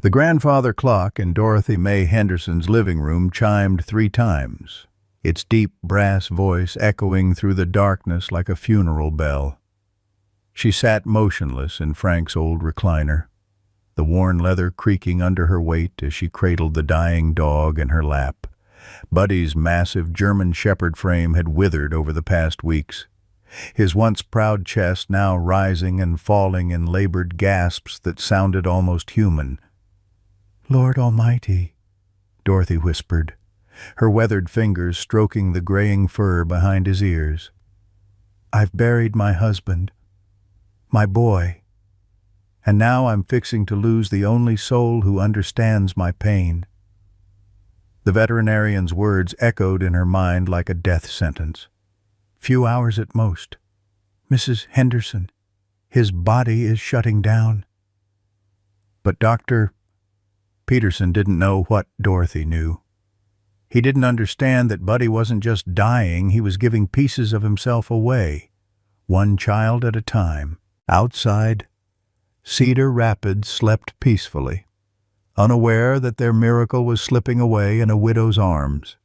The grandfather clock in Dorothy Mae Henderson's living room chimed 3 times, its deep brass voice echoing through the darkness like a funeral bell. She sat motionless in Frank's old recliner, the worn leather creaking under her weight as she cradled the dying dog in her lap. Buddy's massive German Shepherd frame had withered over the past weeks, his once proud chest now rising and falling in labored gasps that sounded almost human. "Lord Almighty," Dorothy whispered, her weathered fingers stroking the graying fur behind his ears. "I've buried my husband, my boy, and now I'm fixing to lose the only soul who understands my pain." The veterinarian's words echoed in her mind like a death sentence. "Few hours at most. Mrs. Henderson, his body is shutting down." But Dr. Peterson didn't know what Dorothy knew. He didn't understand that Buddy wasn't just dying, he was giving pieces of himself away, one child at a time. Outside, Cedar Rapids slept peacefully, unaware that their miracle was slipping away in a widow's arms.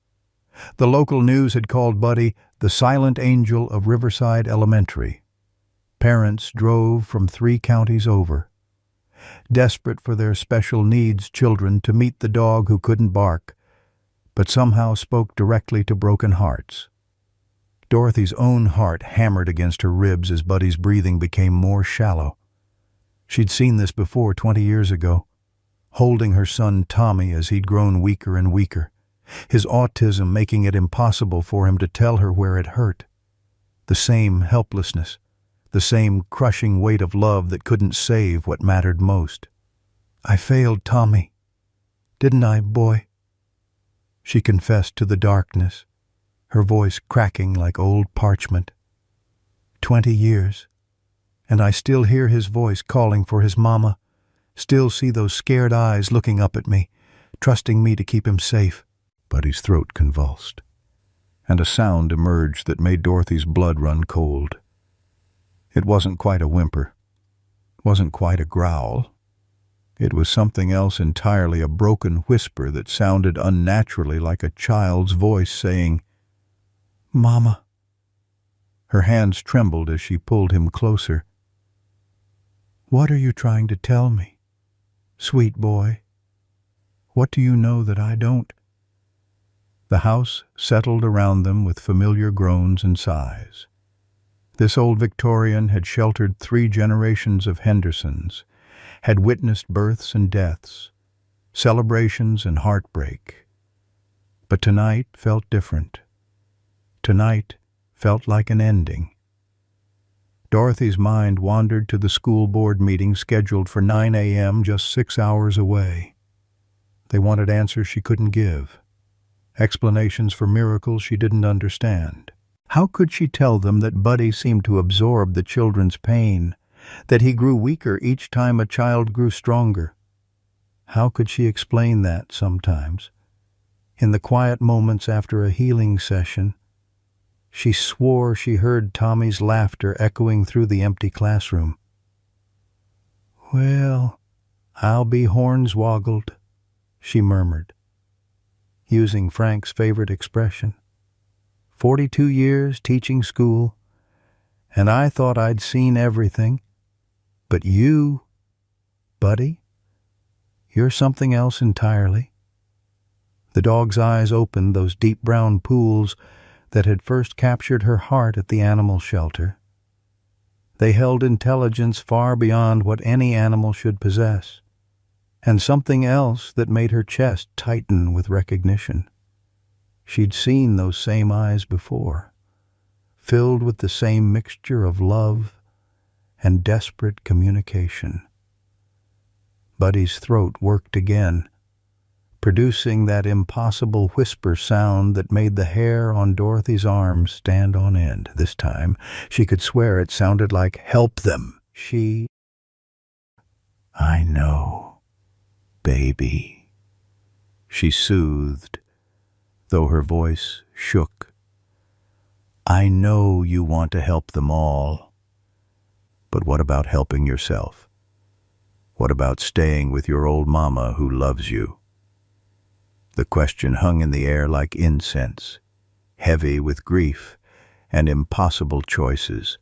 The local news had called Buddy the silent angel of Riverside Elementary. Parents drove from 3 counties over, desperate for their special needs children to meet the dog who couldn't bark, but somehow spoke directly to broken hearts. Dorothy's own heart hammered against her ribs as Buddy's breathing became more shallow. She'd seen this before 20 years ago, holding her son Tommy as he'd grown weaker and weaker, his autism making it impossible for him to tell her where it hurt. The same helplessness, the same crushing weight of love that couldn't save what mattered most. "I failed Tommy, didn't I, boy?" she confessed to the darkness, her voice cracking like old parchment. 20 years, and I still hear his voice calling for his mama, still see those scared eyes looking up at me, trusting me to keep him safe. Buddy's throat convulsed, and a sound emerged that made Dorothy's blood run cold. It wasn't quite a whimper, wasn't quite a growl. It was something else entirely, a broken whisper that sounded unnaturally like a child's voice saying, "Mama." Her hands trembled as she pulled him closer. "What are you trying to tell me, sweet boy? What do you know that I don't?" The house settled around them with familiar groans and sighs. This old Victorian had sheltered 3 generations of Hendersons, had witnessed births and deaths, celebrations and heartbreak. But tonight felt different. Tonight felt like an ending. Dorothy's mind wandered to the school board meeting scheduled for 9 a.m., just 6 hours away. They wanted answers she couldn't give, explanations for miracles she didn't understand. How could she tell them that Buddy seemed to absorb the children's pain, that he grew weaker each time a child grew stronger? How could she explain that sometimes? In the quiet moments after a healing session, she swore she heard Tommy's laughter echoing through the empty classroom. "Well, I'll be hornswoggled," she murmured, using Frank's favorite expression. 42 years teaching school, and I thought I'd seen everything. But you, Buddy, you're something else entirely." The dog's eyes opened, those deep brown pools that had first captured her heart at the animal shelter. They held intelligence far beyond what any animal should possess, and something else that made her chest tighten with recognition. She'd seen those same eyes before, filled with the same mixture of love and desperate communication. Buddy's throat worked again, producing that impossible whisper sound that made the hair on Dorothy's arms stand on end. This time, she could swear it sounded like, "Help them." "I know, baby," she soothed, though her voice shook. "I know you want to help them all. But what about helping yourself? What about staying with your old mama who loves you? The question hung in the air like incense, heavy with grief and impossible choices.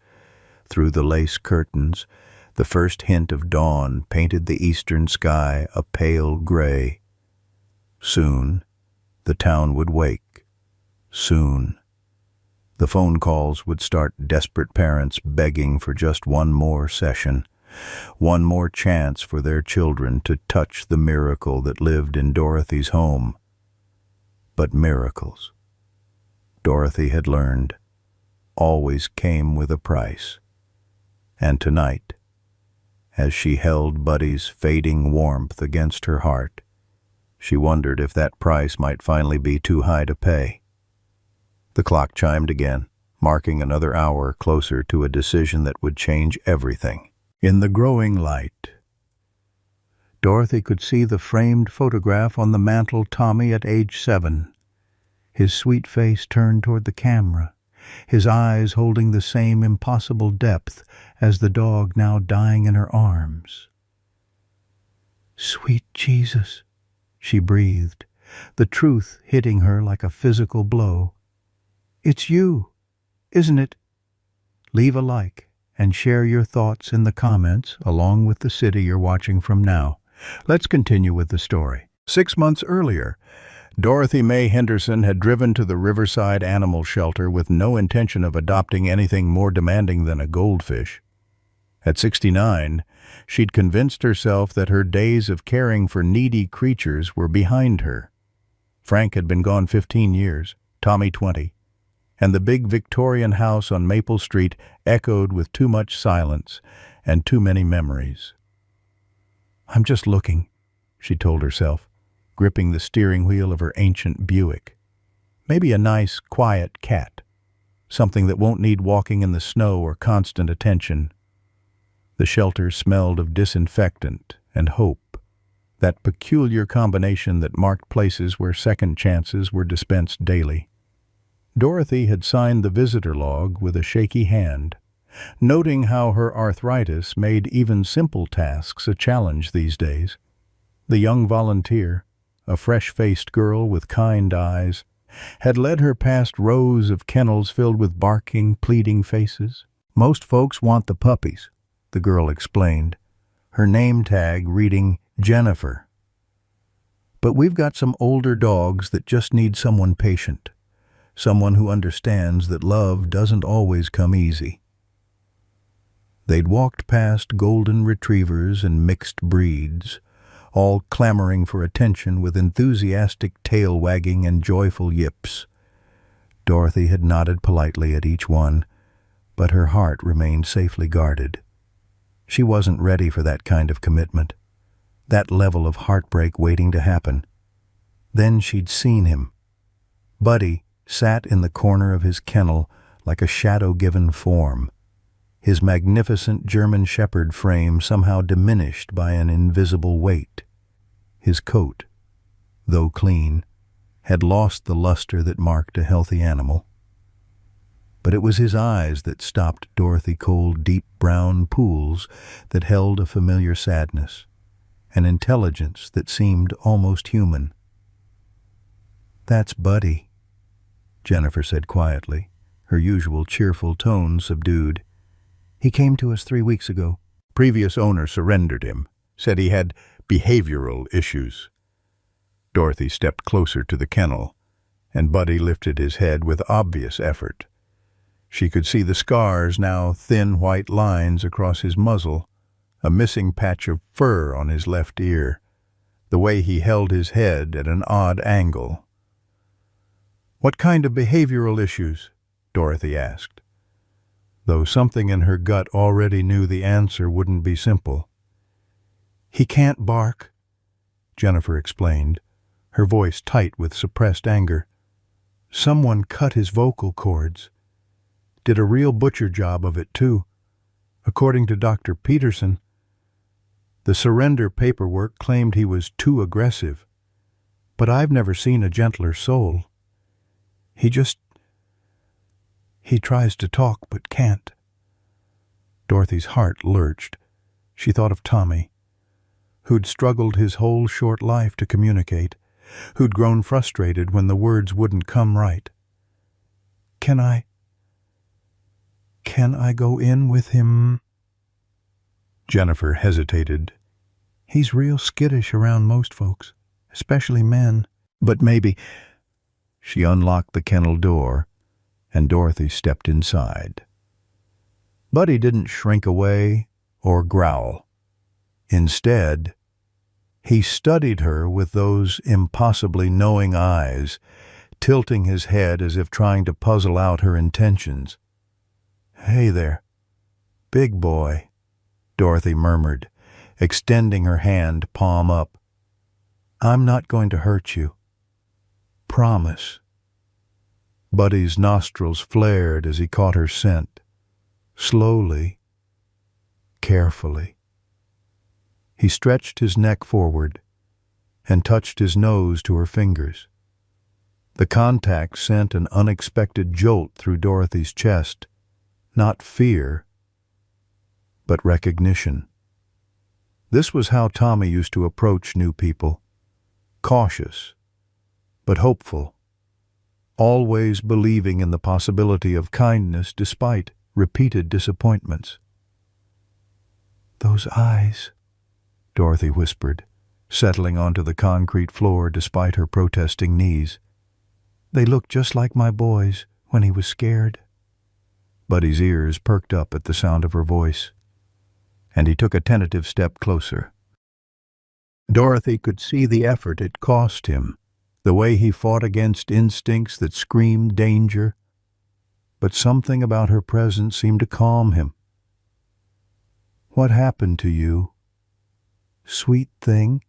Through the lace curtains, the first hint of dawn painted the eastern sky a pale gray. Soon, the town would wake. Soon, the phone calls would start, desperate parents begging for just one more session, one more chance for their children to touch the miracle that lived in Dorothy's home. But miracles, Dorothy had learned, always came with a price. And tonight, as she held Buddy's fading warmth against her heart, she wondered if that price might finally be too high to pay. The clock chimed again, marking another hour closer to a decision that would change everything. In the growing light, Dorothy could see the framed photograph on the mantel. Tommy at age 7, his sweet face turned toward the camera, his eyes holding the same impossible depth as the dog now dying in her arms. "Sweet Jesus," she breathed, the truth hitting her like a physical blow. "It's you, isn't it?" Leave a like and share your thoughts in the comments along with the city you're watching from now. Let's continue with the story. 6 months earlier, Dorothy Mae Henderson had driven to the Riverside Animal Shelter with no intention of adopting anything more demanding than a goldfish. At 69, she'd convinced herself that her days of caring for needy creatures were behind her. Frank had been gone 15 years, Tommy 20, and the big Victorian house on Maple Street echoed with too much silence and too many memories. "I'm just looking," she told herself, gripping the steering wheel of her ancient Buick. "Maybe a nice, quiet cat, something that won't need walking in the snow or constant attention." The shelter smelled of disinfectant and hope, that peculiar combination that marked places where second chances were dispensed daily. Dorothy had signed the visitor log with a shaky hand, noting how her arthritis made even simple tasks a challenge these days. The young volunteer, a fresh-faced girl with kind eyes, had led her past rows of kennels filled with barking, pleading faces. "Most folks want the puppies," the girl explained, her name tag reading Jennifer. "But we've got some older dogs that just need someone patient, someone who understands that love doesn't always come easy." They'd walked past golden retrievers and mixed breeds, all clamoring for attention with enthusiastic tail wagging and joyful yips. Dorothy had nodded politely at each one, but her heart remained safely guarded. She wasn't ready for that kind of commitment, that level of heartbreak waiting to happen. Then she'd seen him. Buddy sat in the corner of his kennel like a shadow-given form, his magnificent German Shepherd frame somehow diminished by an invisible weight. His coat, though clean, had lost the luster that marked a healthy animal. But it was his eyes that stopped Dorothy, cold, deep brown pools that held a familiar sadness, an intelligence that seemed almost human. "That's Buddy," Jennifer said quietly, her usual cheerful tone subdued. "He came to us 3 weeks ago. Previous owner surrendered him, said he had behavioral issues." Dorothy stepped closer to the kennel, and Buddy lifted his head with obvious effort. She could see the scars, now thin white lines across his muzzle, a missing patch of fur on his left ear, the way he held his head at an odd angle. "What kind of behavioral issues?" Dorothy asked, though something in her gut already knew the answer wouldn't be simple. "He can't bark," Jennifer explained, her voice tight with suppressed anger. "Someone cut his vocal cords. Did a real butcher job of it, too. According to Dr. Peterson, the surrender paperwork claimed he was too aggressive, but I've never seen a gentler soul. He tries to talk but can't." Dorothy's heart lurched. She thought of Tommy, who'd struggled his whole short life to communicate, who'd grown frustrated when the words wouldn't come right. Can I go in with him? Jennifer hesitated. He's real skittish around most folks, especially men. But maybe. She unlocked the kennel door, and Dorothy stepped inside. Buddy didn't shrink away or growl. Instead, he studied her with those impossibly knowing eyes, tilting his head as if trying to puzzle out her intentions. "Hey there, big boy," Dorothy murmured, extending her hand palm up. "I'm not going to hurt you. Promise." Buddy's nostrils flared as he caught her scent. Slowly, carefully. He stretched his neck forward and touched his nose to her fingers. The contact sent an unexpected jolt through Dorothy's chest. Not fear, but recognition. This was how Tommy used to approach new people. Cautious, but hopeful. Always believing in the possibility of kindness despite repeated disappointments. "Those eyes," Dorothy whispered, settling onto the concrete floor despite her protesting knees. "They look just like my boy's when he was scared." Buddy's ears perked up at the sound of her voice, and he took a tentative step closer. Dorothy could see the effort it cost him, the way he fought against instincts that screamed danger, but something about her presence seemed to calm him. "What happened to you, sweet thing?"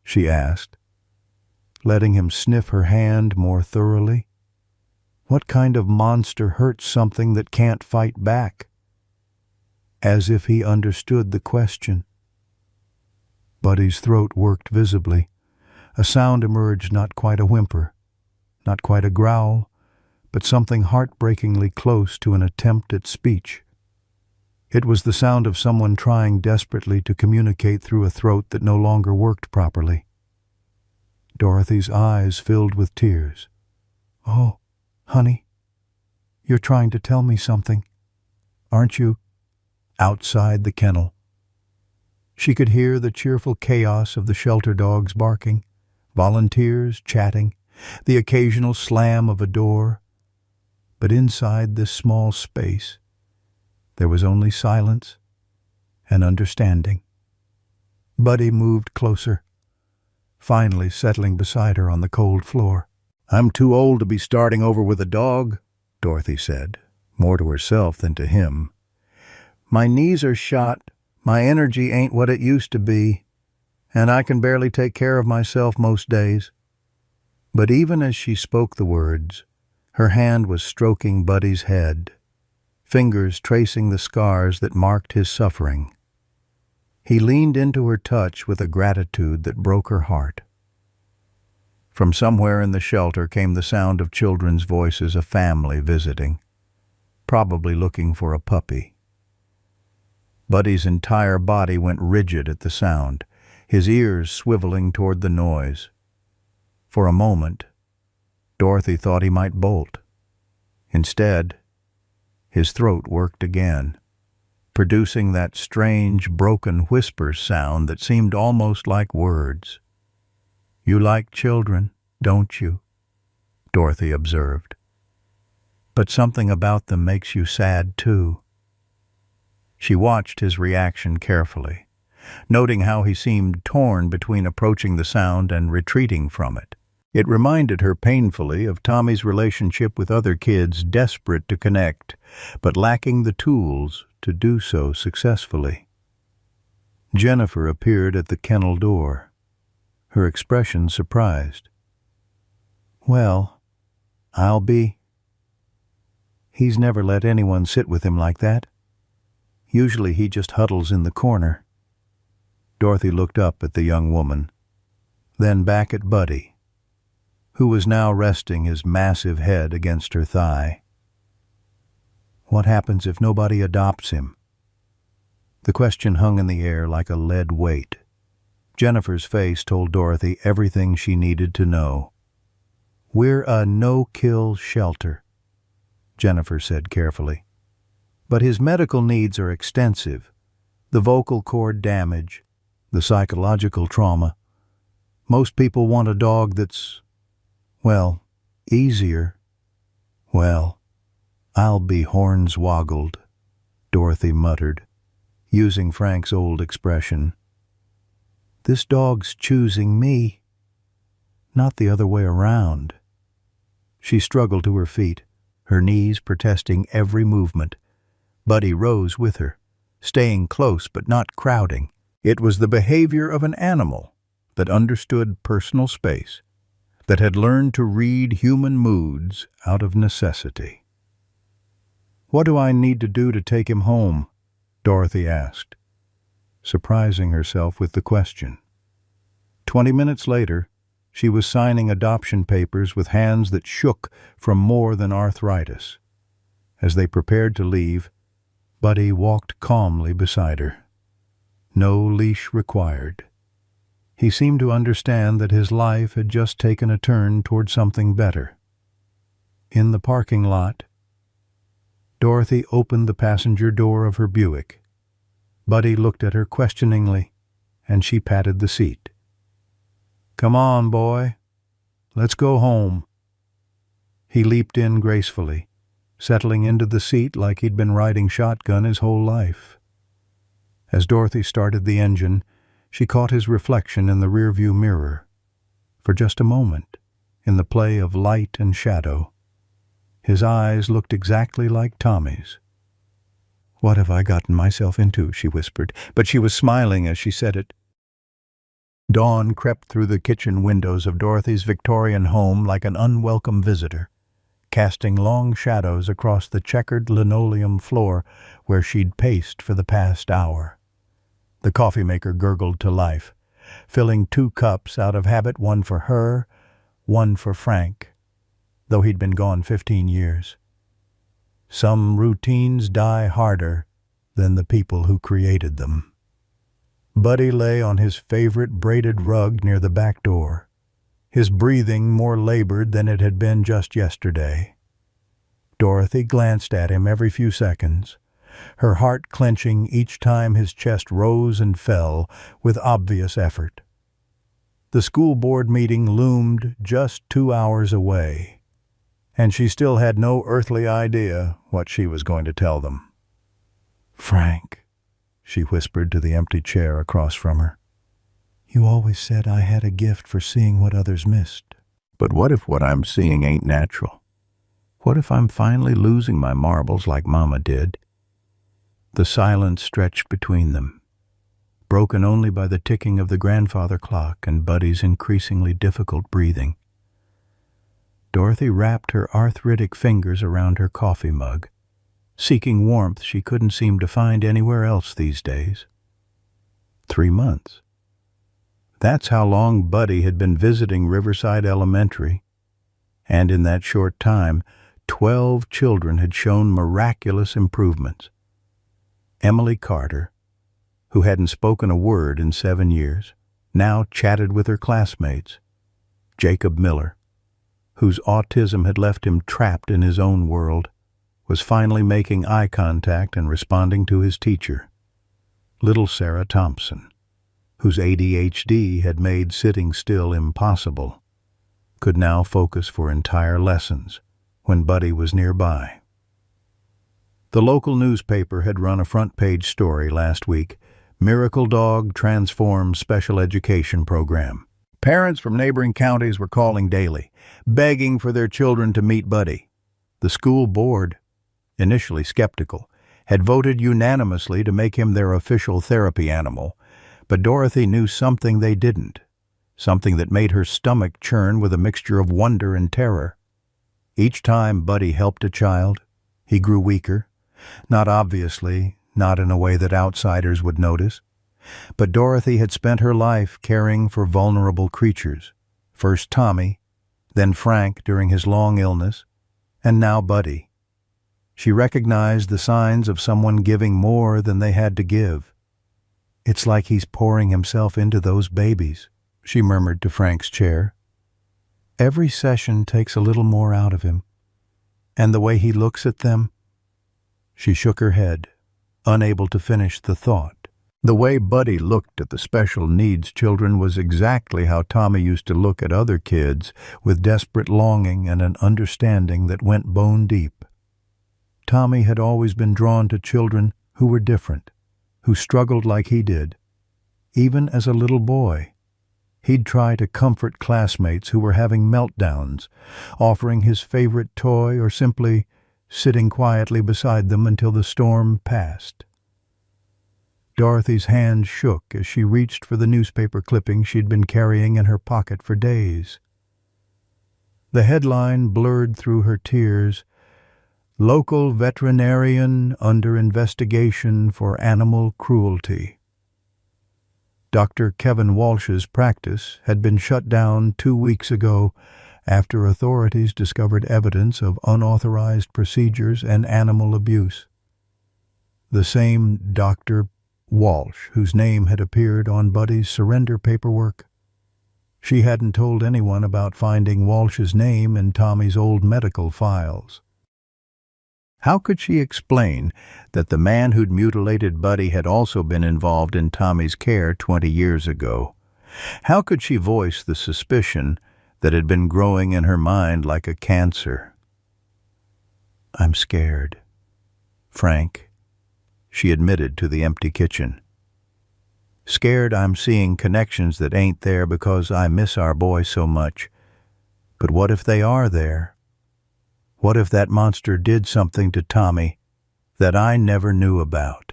she asked, letting him sniff her hand more thoroughly. What kind of monster hurts something that can't fight back? As if he understood the question. Buddy's throat worked visibly. A sound emerged, not quite a whimper, not quite a growl, but something heartbreakingly close to an attempt at speech. It was the sound of someone trying desperately to communicate through a throat that no longer worked properly. Dorothy's eyes filled with tears. "Oh, honey, you're trying to tell me something, aren't you?" Outside the kennel, she could hear the cheerful chaos of the shelter dogs barking, volunteers chatting, the occasional slam of a door. But inside this small space, there was only silence and understanding. Buddy moved closer, finally settling beside her on the cold floor. "I'm too old to be starting over with a dog," Dorothy said, more to herself than to him. "My knees are shot, my energy ain't what it used to be, and I can barely take care of myself most days." But even as she spoke the words, her hand was stroking Buddy's head, fingers tracing the scars that marked his suffering. He leaned into her touch with a gratitude that broke her heart. From somewhere in the shelter came the sound of children's voices, a family visiting, probably looking for a puppy. Buddy's entire body went rigid at the sound, his ears swiveling toward the noise. For a moment, Dorothy thought he might bolt. Instead, his throat worked again, producing that strange, broken whisper sound that seemed almost like words. "You like children, don't you?" Dorothy observed. "But something about them makes you sad, too." She watched his reaction carefully, noting how he seemed torn between approaching the sound and retreating from it. It reminded her painfully of Tommy's relationship with other kids desperate to connect, but lacking the tools to do so successfully. Jennifer appeared at the kennel door, her expression surprised. "Well, I'll be..." He's never let anyone sit with him like that. Usually he just huddles in the corner. Dorothy looked up at the young woman, then back at Buddy, who was now resting his massive head against her thigh. What happens if nobody adopts him? The question hung in the air like a lead weight. Jennifer's face told Dorothy everything she needed to know. "We're a no-kill shelter," Jennifer said carefully. "But his medical needs are extensive. The vocal cord damage, the psychological trauma. Most people want a dog that's, well, easier." "Well, I'll be hornswoggled," Dorothy muttered, using Frank's old expression. "This dog's choosing me, not the other way around." She struggled to her feet, her knees protesting every movement. Buddy rose with her, staying close but not crowding. It was the behavior of an animal that understood personal space, that had learned to read human moods out of necessity. "What do I need to do to take him home?" Dorothy asked, surprising herself with the question. 20 minutes later, she was signing adoption papers with hands that shook from more than arthritis. As they prepared to leave, Buddy walked calmly beside her. No leash required. He seemed to understand that his life had just taken a turn toward something better. In the parking lot, Dorothy opened the passenger door of her Buick. Buddy looked at her questioningly, and she patted the seat. "Come on, boy. Let's go home." He leaped in gracefully, settling into the seat like he'd been riding shotgun his whole life. As Dorothy started the engine, she caught his reflection in the rearview mirror. For just a moment, in the play of light and shadow, his eyes looked exactly like Tommy's. "What have I gotten myself into?" she whispered, but she was smiling as she said it. Dawn crept through the kitchen windows of Dorothy's Victorian home like an unwelcome visitor, casting long shadows across the checkered linoleum floor where she'd paced for the past hour. The coffee maker gurgled to life, filling 2 cups out of habit, one for her, one for Frank, though he'd been gone 15 years. Some routines die harder than the people who created them. Buddy lay on his favorite braided rug near the back door, his breathing more labored than it had been just yesterday. Dorothy glanced at him every few seconds, her heart clenching each time his chest rose and fell with obvious effort. The school board meeting loomed just 2 hours away, and she still had no earthly idea what she was going to tell them. "Frank," she whispered to the empty chair across from her, "you always said I had a gift for seeing what others missed. But what if what I'm seeing ain't natural? What if I'm finally losing my marbles like Mama did?" The silence stretched between them, broken only by the ticking of the grandfather clock and Buddy's increasingly difficult breathing. Dorothy wrapped her arthritic fingers around her coffee mug, seeking warmth she couldn't seem to find anywhere else these days. 3 months. That's how long Buddy had been visiting Riverside Elementary, and in that short time, 12 children had shown miraculous improvements. Emily Carter, who hadn't spoken a word in 7 years, now chatted with her classmates. Jacob Miller, whose autism had left him trapped in his own world, was finally making eye contact and responding to his teacher. Little Sarah Thompson, whose ADHD had made sitting still impossible, could now focus for entire lessons when Buddy was nearby. The local newspaper had run a front-page story last week, "Miracle Dog Transforms Special Education Program." Parents from neighboring counties were calling daily, begging for their children to meet Buddy. The school board, initially skeptical, had voted unanimously to make him their official therapy animal, but Dorothy knew something they didn't, something that made her stomach churn with a mixture of wonder and terror. Each time Buddy helped a child, he grew weaker, not obviously, not in a way that outsiders would notice. But Dorothy had spent her life caring for vulnerable creatures, first Tommy, then Frank during his long illness, and now Buddy. She recognized the signs of someone giving more than they had to give. It's like he's pouring himself into those babies, she murmured to Frank's chair. Every session takes a little more out of him. And the way he looks at them. She shook her head, unable to finish the thought. The way Buddy looked at the special needs children was exactly how Tommy used to look at other kids, with desperate longing and an understanding that went bone deep. Tommy had always been drawn to children who were different, who struggled like he did. Even as a little boy, he'd try to comfort classmates who were having meltdowns, offering his favorite toy or simply sitting quietly beside them until the storm passed. Dorothy's hand shook as she reached for the newspaper clipping she'd been carrying in her pocket for days. The headline blurred through her tears, "Local veterinarian under investigation for animal cruelty." Dr. Kevin Walsh's practice had been shut down 2 weeks ago after authorities discovered evidence of unauthorized procedures and animal abuse. The same Dr. Walsh whose name had appeared on Buddy's surrender paperwork. She hadn't told anyone about finding Walsh's name in Tommy's old medical files. How could she explain that the man who'd mutilated Buddy had also been involved in Tommy's care 20 years ago? How could she voice the suspicion that had been growing in her mind like a cancer? "I'm scared, Frank," she admitted to the empty kitchen. "Scared I'm seeing connections that ain't there because I miss our boy so much. But what if they are there? What if that monster did something to Tommy that I never knew about?"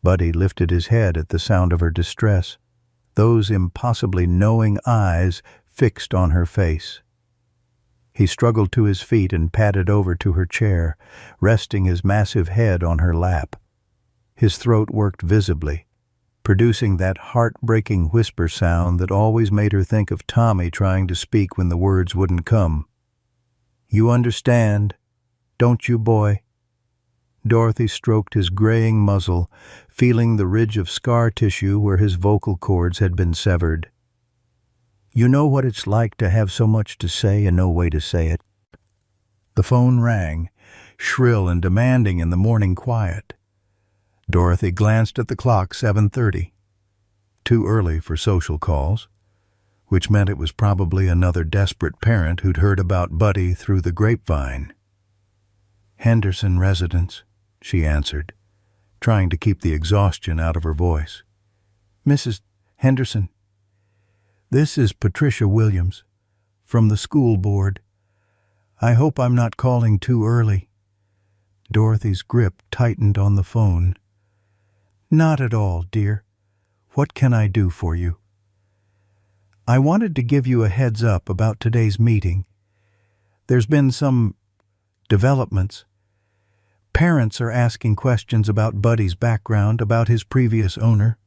Buddy lifted his head at the sound of her distress, those impossibly knowing eyes fixed on her face. He struggled to his feet and padded over to her chair, resting his massive head on her lap. His throat worked visibly, producing that heartbreaking whisper sound that always made her think of Tommy trying to speak when the words wouldn't come. "You understand, don't you, boy?" Dorothy stroked his graying muzzle, feeling the ridge of scar tissue where his vocal cords had been severed. "You know what it's like to have so much to say and no way to say it." The phone rang, shrill and demanding in the morning quiet. Dorothy glanced at the clock. 7:30. Too early for social calls, which meant it was probably another desperate parent who'd heard about Buddy through the grapevine. "Henderson residence," she answered, trying to keep the exhaustion out of her voice. "Mrs. Henderson, this is Patricia Williams, from the school board. I hope I'm not calling too early." Dorothy's grip tightened on the phone. "Not at all, dear. What can I do for you?" "I wanted to give you a heads up about today's meeting. There's been some developments. Parents are asking questions about Buddy's background, about his previous owner.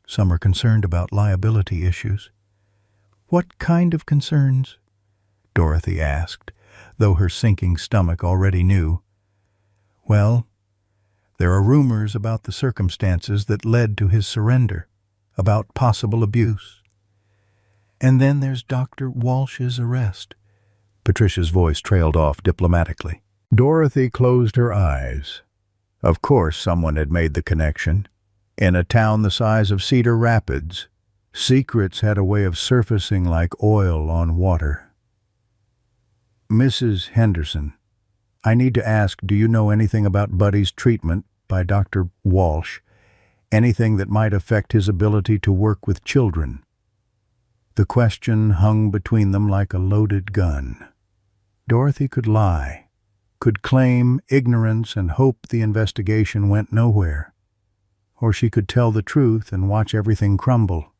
Some are concerned about liability issues." "What kind of concerns?" Dorothy asked, though her sinking stomach already knew. "Well, there are rumors about the circumstances that led to his surrender, about possible abuse. And then there's Dr. Walsh's arrest." Patricia's voice trailed off diplomatically. Dorothy closed her eyes. Of course someone had made the connection. In a town the size of Cedar Rapids, secrets had a way of surfacing like oil on water. "Mrs. Henderson, I need to ask, do you know anything about Buddy's treatment by Dr. Walsh? Anything that might affect his ability to work with children?" The question hung between them like a loaded gun. Dorothy could lie, could claim ignorance and hope the investigation went nowhere. Or she could tell the truth and watch everything crumble.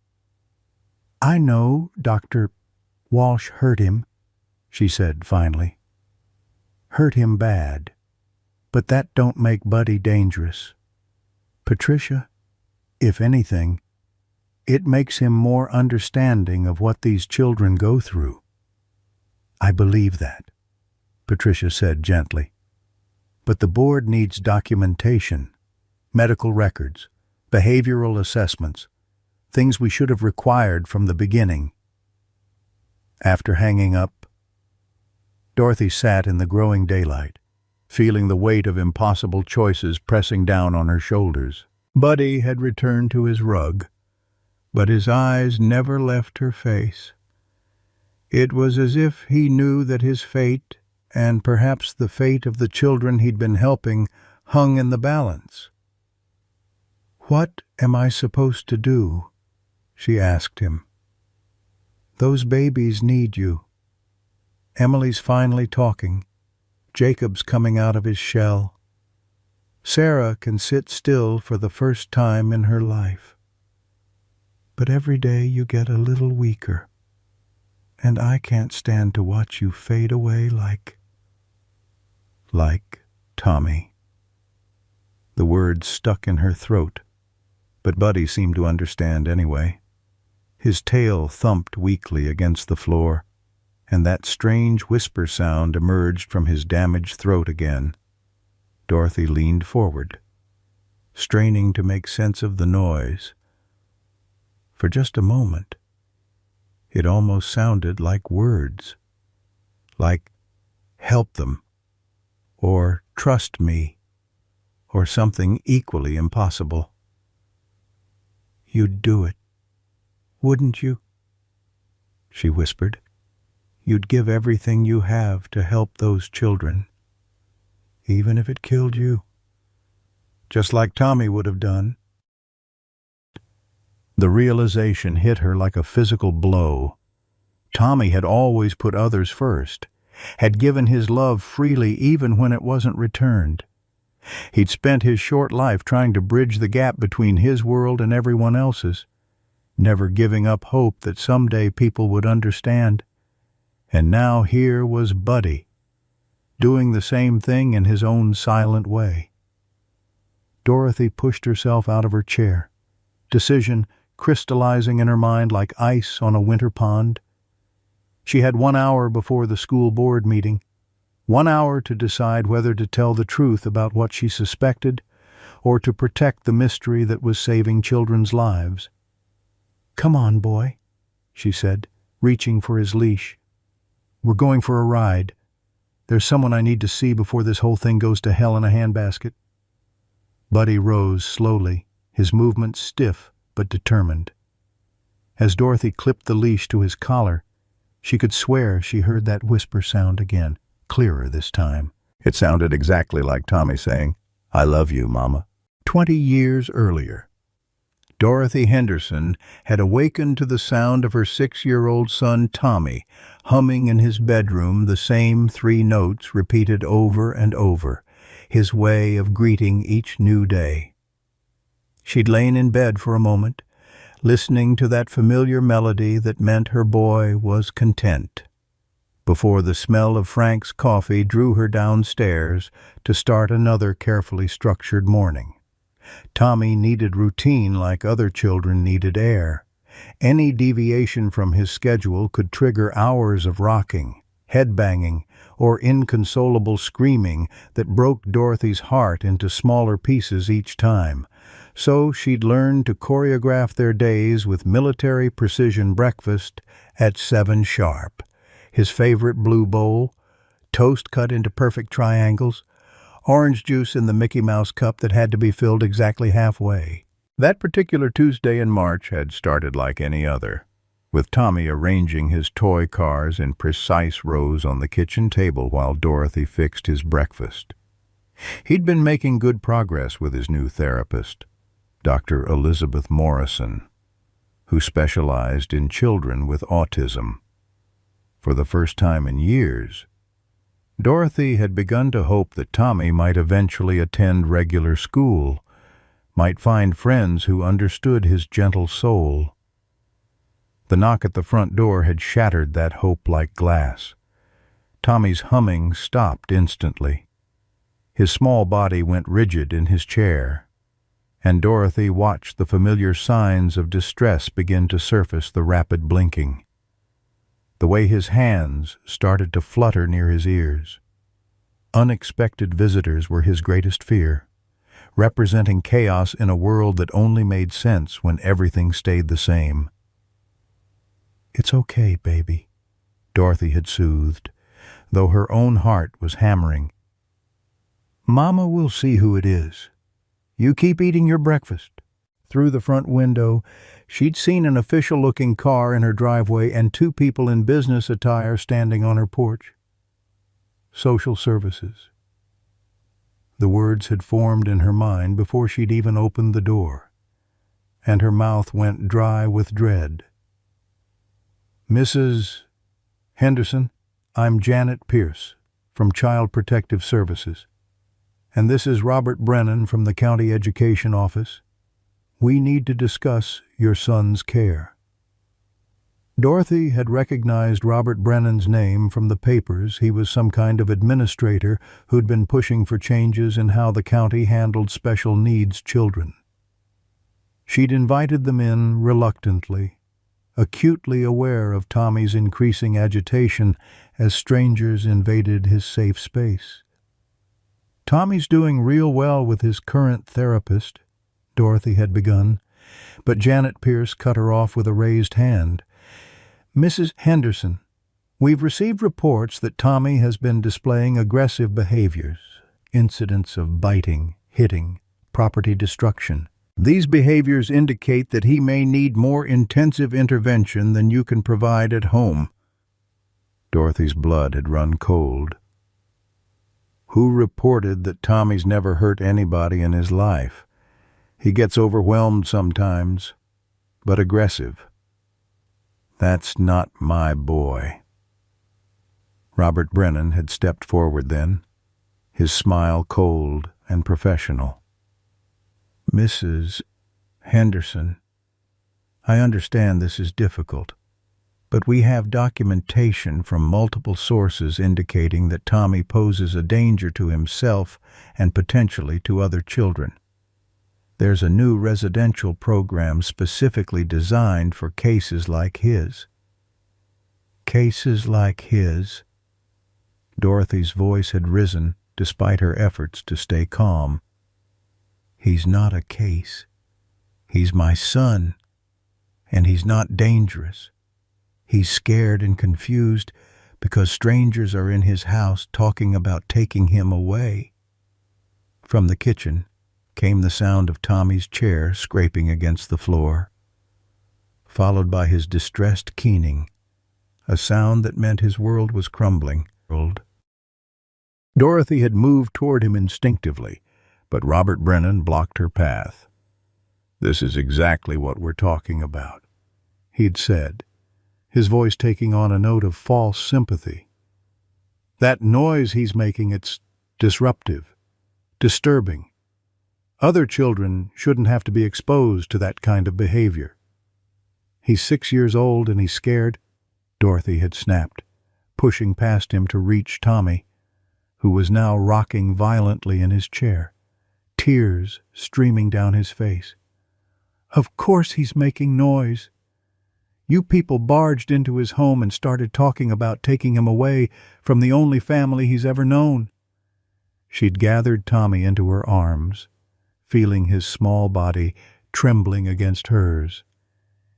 "I know Dr. Walsh hurt him," she said finally. "Hurt him bad. But that don't make Buddy dangerous. Patricia, if anything, it makes him more understanding of what these children go through." "I believe that," Patricia said gently. "But the board needs documentation, medical records, behavioral assessments, things we should have required from the beginning. After hanging up, Dorothy sat in the growing daylight, feeling the weight of impossible choices pressing down on her shoulders. Buddy had returned to his rug, but his eyes never left her face. It was as if he knew that his fate, and perhaps the fate of the children he'd been helping, hung in the balance. "What am I supposed to do?" she asked him. "Those babies need you. Emily's finally talking. Jacob's coming out of his shell. Sarah can sit still for the first time in her life. But every day you get a little weaker, and I can't stand to watch you fade away like Tommy." The words stuck in her throat, but Buddy seemed to understand anyway. His tail thumped weakly against the floor, and that strange whisper sound emerged from his damaged throat again. Dorothy leaned forward, straining to make sense of the noise. For just a moment, it almost sounded like words, like "help them," or "trust me," or something equally impossible. "You'd do it, wouldn't you?" she whispered. "You'd give everything you have to help those children, even if it killed you, just like Tommy would have done." The realization hit her like a physical blow. Tommy had always put others first, had given his love freely even when it wasn't returned. He'd spent his short life trying to bridge the gap between his world and everyone else's, never giving up hope that someday people would understand. And now here was Buddy, doing the same thing in his own silent way. Dorothy pushed herself out of her chair, decision crystallizing in her mind like ice on a winter pond. She had 1 hour before the school board meeting, 1 hour to decide whether to tell the truth about what she suspected or to protect the mystery that was saving children's lives. "Come on, boy," she said, reaching for his leash. "We're going for a ride. There's someone I need to see before this whole thing goes to hell in a handbasket." Buddy rose slowly, his movements stiff but determined. As Dorothy clipped the leash to his collar, she could swear she heard that whisper sound again, clearer this time. It sounded exactly like Tommy saying, "I love you, Mama." 20 years earlier, Dorothy Henderson had awakened to the sound of her 6-year-old son Tommy humming in his bedroom the same 3 notes repeated over and over, his way of greeting each new day. She'd lain in bed for a moment, listening to that familiar melody that meant her boy was content, before the smell of Frank's coffee drew her downstairs to start another carefully structured morning. Tommy needed routine like other children needed air. Any deviation from his schedule could trigger hours of rocking, head-banging, or inconsolable screaming that broke Dorothy's heart into smaller pieces each time. So she'd learned to choreograph their days with military precision breakfast at 7 sharp, his favorite blue bowl, toast cut into perfect triangles, orange juice in the Mickey Mouse cup that had to be filled exactly halfway. That particular Tuesday in March had started like any other, with Tommy arranging his toy cars in precise rows on the kitchen table while Dorothy fixed his breakfast. He'd been making good progress with his new therapist, Dr. Elizabeth Morrison, who specialized in children with autism. For the first time in years, Dorothy had begun to hope that Tommy might eventually attend regular school, might find friends who understood his gentle soul. The knock at the front door had shattered that hope like glass. Tommy's humming stopped instantly. His small body went rigid in his chair, and Dorothy watched the familiar signs of distress begin to surface, the rapid blinking, the way his hands started to flutter near his ears. Unexpected visitors were his greatest fear. representing chaos in a world that only made sense when everything stayed the same. "It's okay, baby," Dorothy had soothed, though her own heart was hammering. "Mama will see who it is. You keep eating your breakfast." Through the front window, she'd seen an official-looking car in her driveway and two people in business attire standing on her porch. Social services. The words had formed in her mind before she'd even opened the door, and her mouth went dry with dread. "Mrs. Henderson, I'm Janet Pierce from Child Protective Services, and this is Robert Brennan from the County Education Office. We need to discuss your son's care." Dorothy had recognized Robert Brennan's name from the papers. He was some kind of administrator who'd been pushing for changes in how the county handled special needs children. She'd invited them in reluctantly, acutely aware of Tommy's increasing agitation as strangers invaded his safe space. "Tommy's doing real well with his current therapist," Dorothy had begun, but Janet Pierce cut her off with a raised hand. "Mrs. Henderson, we've received reports that Tommy has been displaying aggressive behaviors, incidents of biting, hitting, property destruction. These behaviors indicate that he may need more intensive intervention than you can provide at home." Dorothy's blood had run cold. Who reported that Tommy's never hurt anybody in his life? He gets overwhelmed sometimes, but aggressive. That's not my boy. Robert Brennan had stepped forward then, his smile cold and professional. "Mrs. Henderson, I understand this is difficult, but we have documentation from multiple sources indicating that Tommy poses a danger to himself and potentially to other children. There's a new residential program specifically designed for cases like his." "Cases like his?" Dorothy's voice had risen despite her efforts to stay calm. "He's not a case. He's my son, and he's not dangerous. He's scared and confused because strangers are in his house talking about taking him away." From the kitchen came the sound of Tommy's chair scraping against the floor, followed by his distressed keening, a sound that meant his world was crumbling. Dorothy had moved toward him instinctively, but Robert Brennan blocked her path. "This is exactly what we're talking about," he'd said, his voice taking on a note of false sympathy. "That noise he's making, it's disruptive, disturbing. Other children shouldn't have to be exposed to that kind of behavior." "He's 6 years old and he's scared," Dorothy had snapped, pushing past him to reach Tommy, who was now rocking violently in his chair, tears streaming down his face. "Of course he's making noise. You people barged into his home and started talking about taking him away from the only family he's ever known." She'd gathered Tommy into her arms, feeling his small body trembling against hers.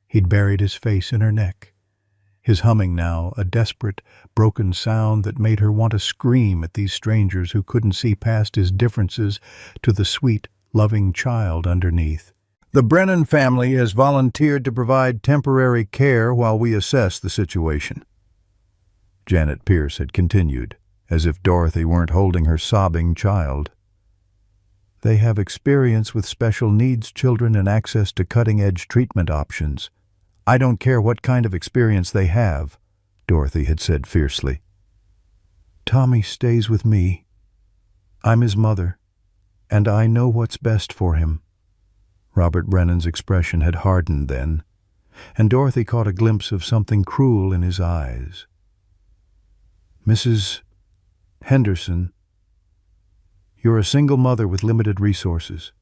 He'd buried his face in her neck, his humming now a desperate, broken sound that made her want to scream at these strangers who couldn't see past his differences to the sweet, loving child underneath. "The Brennan family has volunteered to provide temporary care while we assess the situation," Janet Pierce had continued, as if Dorothy weren't holding her sobbing child. "They have experience with special needs children and access to cutting-edge treatment options. I don't care what kind of experience they have," Dorothy had said fiercely. "Tommy stays with me. I'm his mother, and I know what's best for him." Robert Brennan's expression had hardened then, and Dorothy caught a glimpse of something cruel in his eyes. "Mrs. Henderson, you're a single mother with limited resources.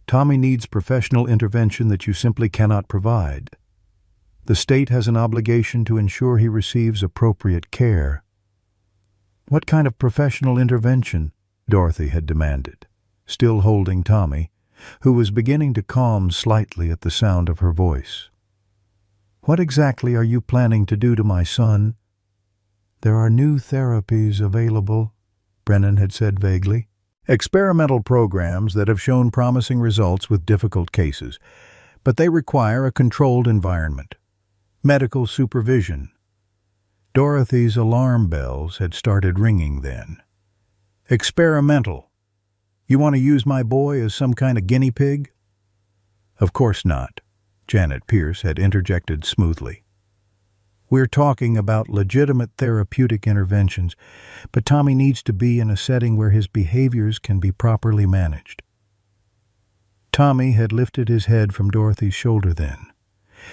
Tommy needs professional intervention that you simply cannot provide. The state has an obligation to ensure he receives appropriate care." "What kind of professional intervention?" Dorothy had demanded, still holding Tommy, who was beginning to calm slightly at the sound of her voice. "What exactly are you planning to do to my son?" "There are new therapies available," Brennan had said vaguely. "Experimental programs that have shown promising results with difficult cases, but they require a controlled environment. Medical supervision." Dorothy's alarm bells had started ringing then. "Experimental? You want to use my boy as some kind of guinea pig?" "Of course not," Janet Pierce had interjected smoothly. "We're talking about legitimate therapeutic interventions, but Tommy needs to be in a setting where his behaviors can be properly managed." Tommy had lifted his head from Dorothy's shoulder then,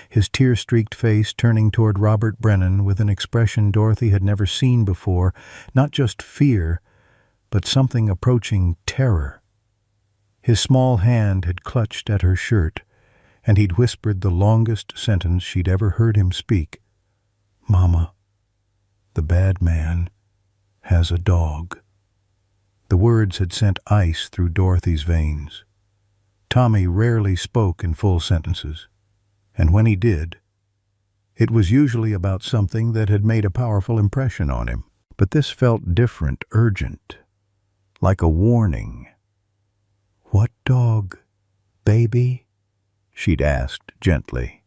his tear-streaked face turning toward Robert Brennan with an expression Dorothy had never seen before, not just fear, but something approaching terror. His small hand had clutched at her shirt, and he'd whispered the longest sentence she'd ever heard him speak. "Mama, the bad man has a dog." The words had sent ice through Dorothy's veins. Tommy rarely spoke in full sentences, and when he did, it was usually about something that had made a powerful impression on him. But this felt different, urgent, like a warning. "What dog, baby?" she'd asked gently.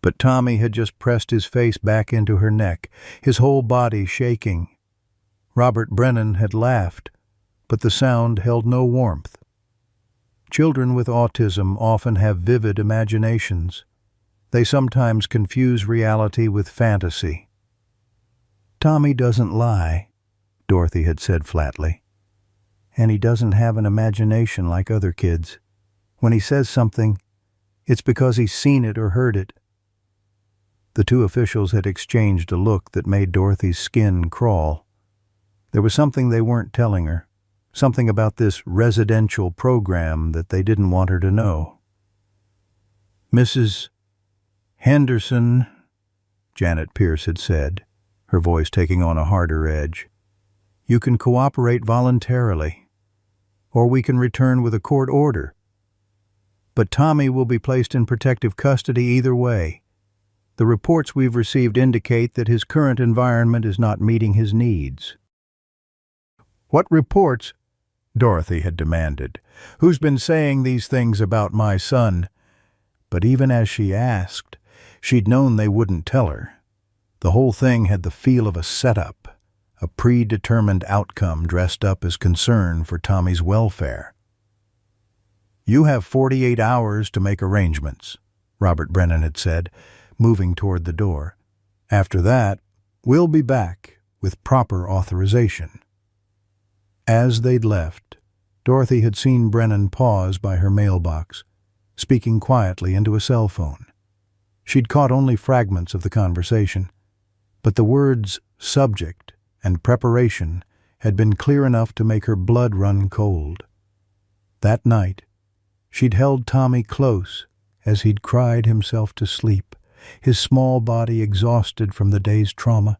But Tommy had just pressed his face back into her neck, his whole body shaking. Robert Brennan had laughed, but the sound held no warmth. Children with autism often have vivid imaginations. They sometimes confuse reality with fantasy. "Tommy doesn't lie," Dorothy had said flatly. "And he doesn't have an imagination like other kids. When he says something, it's because he's seen it or heard it." The two officials had exchanged a look that made Dorothy's skin crawl. There was something they weren't telling her, something about this residential program that they didn't want her to know. "Mrs. Henderson," Janet Pierce had said, her voice taking on a harder edge, "you can cooperate voluntarily, or we can return with a court order. But Tommy will be placed in protective custody either way. The reports we've received indicate that his current environment is not meeting his needs." "What reports?" Dorothy had demanded. "Who's been saying these things about my son?" But even as she asked, she'd known they wouldn't tell her. The whole thing had the feel of a setup, a predetermined outcome dressed up as concern for Tommy's welfare. "You have 48 hours to make arrangements," Robert Brennan had said, moving toward the door. "After that, we'll be back with proper authorization." As they'd left, Dorothy had seen Brennan pause by her mailbox, speaking quietly into a cell phone. She'd caught only fragments of the conversation, but the words subject and preparation had been clear enough to make her blood run cold. That night, she'd held Tommy close as he'd cried himself to sleep, his small body exhausted from the day's trauma.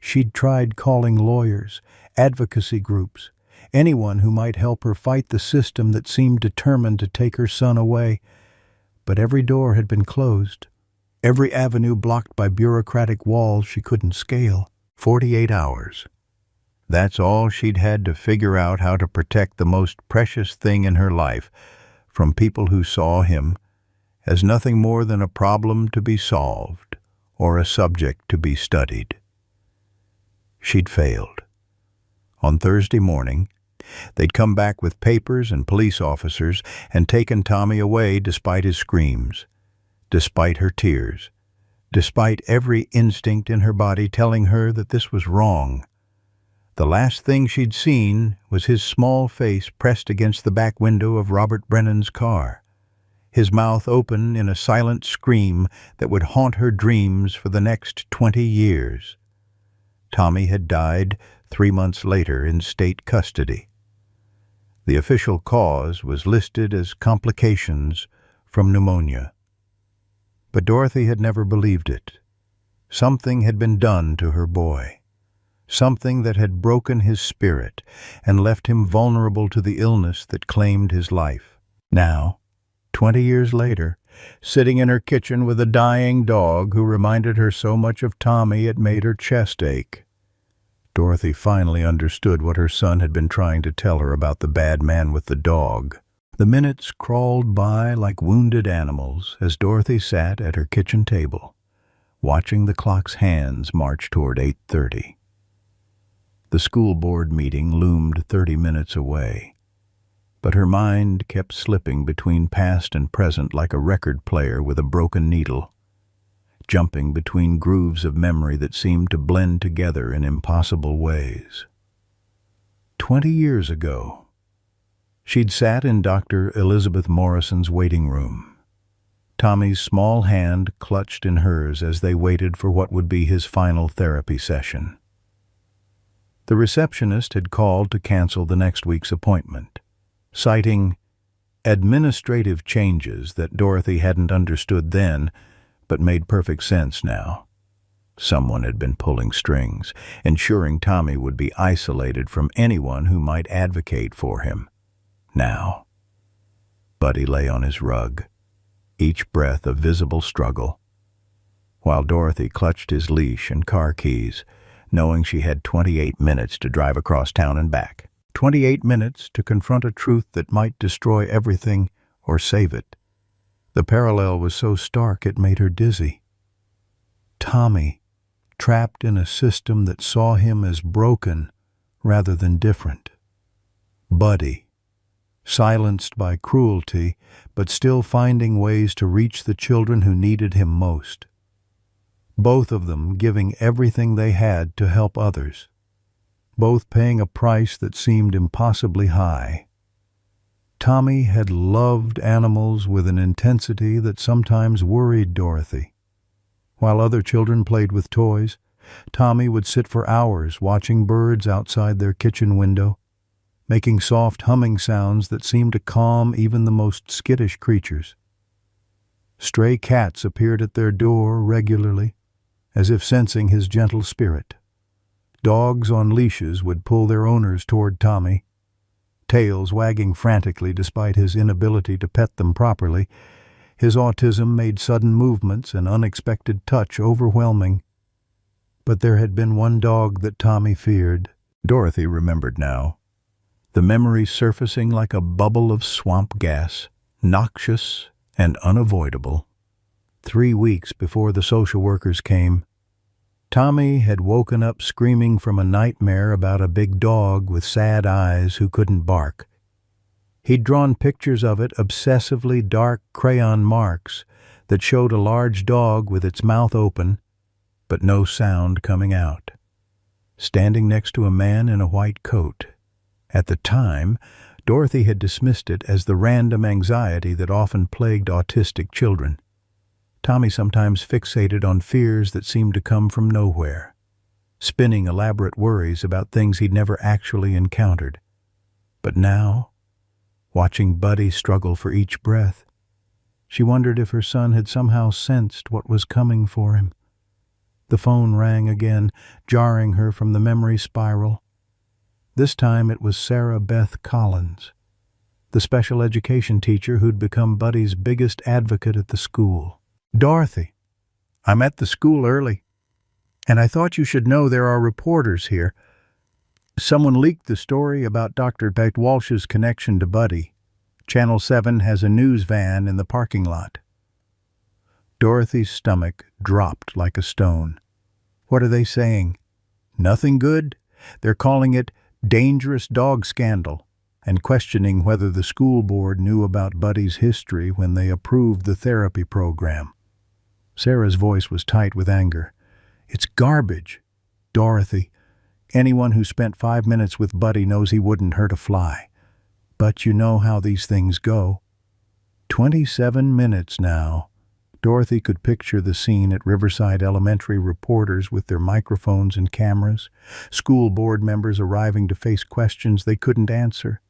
She'd tried calling lawyers, advocacy groups, anyone who might help her fight the system that seemed determined to take her son away. But every door had been closed, every avenue blocked by bureaucratic walls she couldn't scale. 48 hours. That's all she'd had to figure out how to protect the most precious thing in her life from people who saw him as nothing more than a problem to be solved or a subject to be studied. She'd failed. On Thursday morning, they'd come back with papers and police officers and taken Tommy away despite his screams, despite her tears, despite every instinct in her body telling her that this was wrong. The last thing she'd seen was his small face pressed against the back window of Robert Brennan's car, his mouth open in a silent scream that would haunt her dreams for the next 20 years. Tommy had died 3 months later in state custody. The official cause was listed as complications from pneumonia. But Dorothy had never believed it. Something had been done to her boy. something that had broken his spirit and left him vulnerable to the illness that claimed his life. Now, 20 years later, sitting in her kitchen with a dying dog who reminded her so much of Tommy it made her chest ache, Dorothy finally understood what her son had been trying to tell her about the bad man with the dog. The minutes crawled by like wounded animals as Dorothy sat at her kitchen table, watching the clock's hands march toward 8:30. The school board meeting loomed 30 minutes away, but her mind kept slipping between past and present like a record player with a broken needle, jumping between grooves of memory that seemed to blend together in impossible ways. 20 years ago, she'd sat in Dr. Elizabeth Morrison's waiting room, Tommy's small hand clutched in hers as they waited for what would be his final therapy session. The receptionist had called to cancel the next week's appointment, citing administrative changes that Dorothy hadn't understood then, but made perfect sense now. Someone had been pulling strings, ensuring Tommy would be isolated from anyone who might advocate for him. Now, Buddy lay on his rug, each breath a visible struggle, while Dorothy clutched his leash and car keys, knowing she had 28 minutes to drive across town and back. 28 minutes to confront a truth that might destroy everything or save it. The parallel was so stark it made her dizzy. Tommy, trapped in a system that saw him as broken rather than different. Buddy, silenced by cruelty, but still finding ways to reach the children who needed him most. Both of them giving everything they had to help others. Both paying a price that seemed impossibly high. Tommy had loved animals with an intensity that sometimes worried Dorothy. While other children played with toys, Tommy would sit for hours watching birds outside their kitchen window, making soft humming sounds that seemed to calm even the most skittish creatures. Stray cats appeared at their door regularly, as if sensing his gentle spirit. Dogs on leashes would pull their owners toward Tommy, tails wagging frantically despite his inability to pet them properly. His autism made sudden movements and unexpected touch overwhelming. But there had been one dog that Tommy feared. Dorothy remembered now, the memory surfacing like a bubble of swamp gas, noxious and unavoidable. 3 weeks before the social workers came, Tommy had woken up screaming from a nightmare about a big dog with sad eyes who couldn't bark. He'd drawn pictures of it, obsessively dark crayon marks that showed a large dog with its mouth open, but no sound coming out, standing next to a man in a white coat. At the time, Dorothy had dismissed it as the random anxiety that often plagued autistic children. Tommy sometimes fixated on fears that seemed to come from nowhere, spinning elaborate worries about things he'd never actually encountered. But now, watching Buddy struggle for each breath, she wondered if her son had somehow sensed what was coming for him. The phone rang again, jarring her from the memory spiral. This time it was Sarah Beth Collins, the special education teacher who'd become Buddy's biggest advocate at the school. "Dorothy, I'm at the school early, and I thought you should know there are reporters here. Someone leaked the story about Dr. Beck Walsh's connection to Buddy. Channel 7 has a news van in the parking lot." Dorothy's stomach dropped like a stone. "What are they saying? Nothing good? They're calling it dangerous dog scandal and questioning whether the school board knew about Buddy's history when they approved the therapy program." Sarah's voice was tight with anger. "It's garbage. Dorothy, anyone who spent 5 minutes with Buddy knows he wouldn't hurt a fly. But you know how these things go." 27 minutes now. Dorothy could picture the scene at Riverside Elementary, reporters with their microphones and cameras, school board members arriving to face questions they couldn't answer,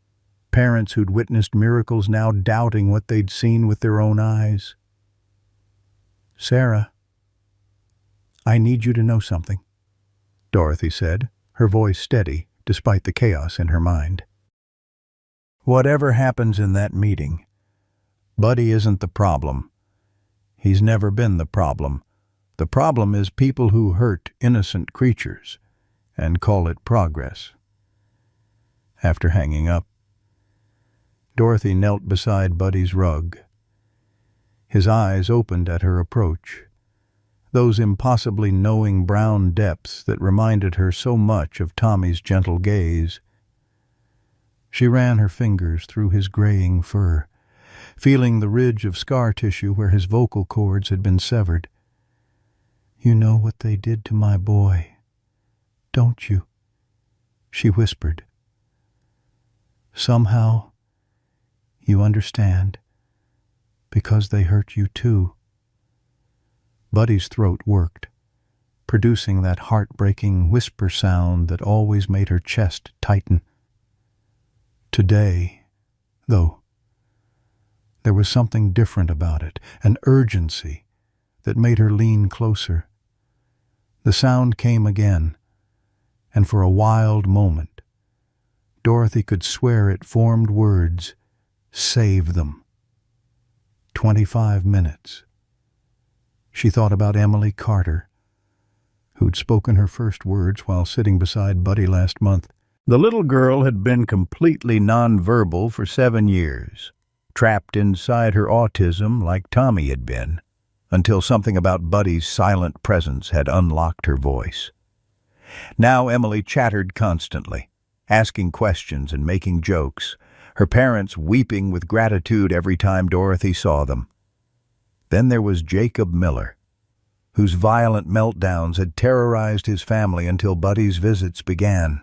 parents who'd witnessed miracles now doubting what they'd seen with their own eyes. "Sarah, I need you to know something," Dorothy said, her voice steady despite the chaos in her mind. Whatever happens in that meeting, Buddy isn't the problem. He's never been the problem. The problem is people who hurt innocent creatures and call it progress. After hanging up, Dorothy knelt beside Buddy's rug. His eyes opened at her approach, those impossibly knowing brown depths that reminded her so much of Tommy's gentle gaze. She ran her fingers through his graying fur, feeling the ridge of scar tissue where his vocal cords had been severed. "You know what they did to my boy, don't you?" she whispered. "Somehow, you understand, because they hurt you too." Buddy's throat worked, producing that heartbreaking whisper sound that always made her chest tighten. Today, though, there was something different about it, an urgency that made her lean closer. The sound came again, and for a wild moment, Dorothy could swear it formed words, "Save them." 25 minutes. She thought about Emily Carter, who'd spoken her first words while sitting beside Buddy last month. The little girl had been completely nonverbal for 7 years, trapped inside her autism like Tommy had been, until something about Buddy's silent presence had unlocked her voice. Now Emily chattered constantly, asking questions and making jokes, her parents weeping with gratitude every time Dorothy saw them. Then there was Jacob Miller, whose violent meltdowns had terrorized his family until Buddy's visits began.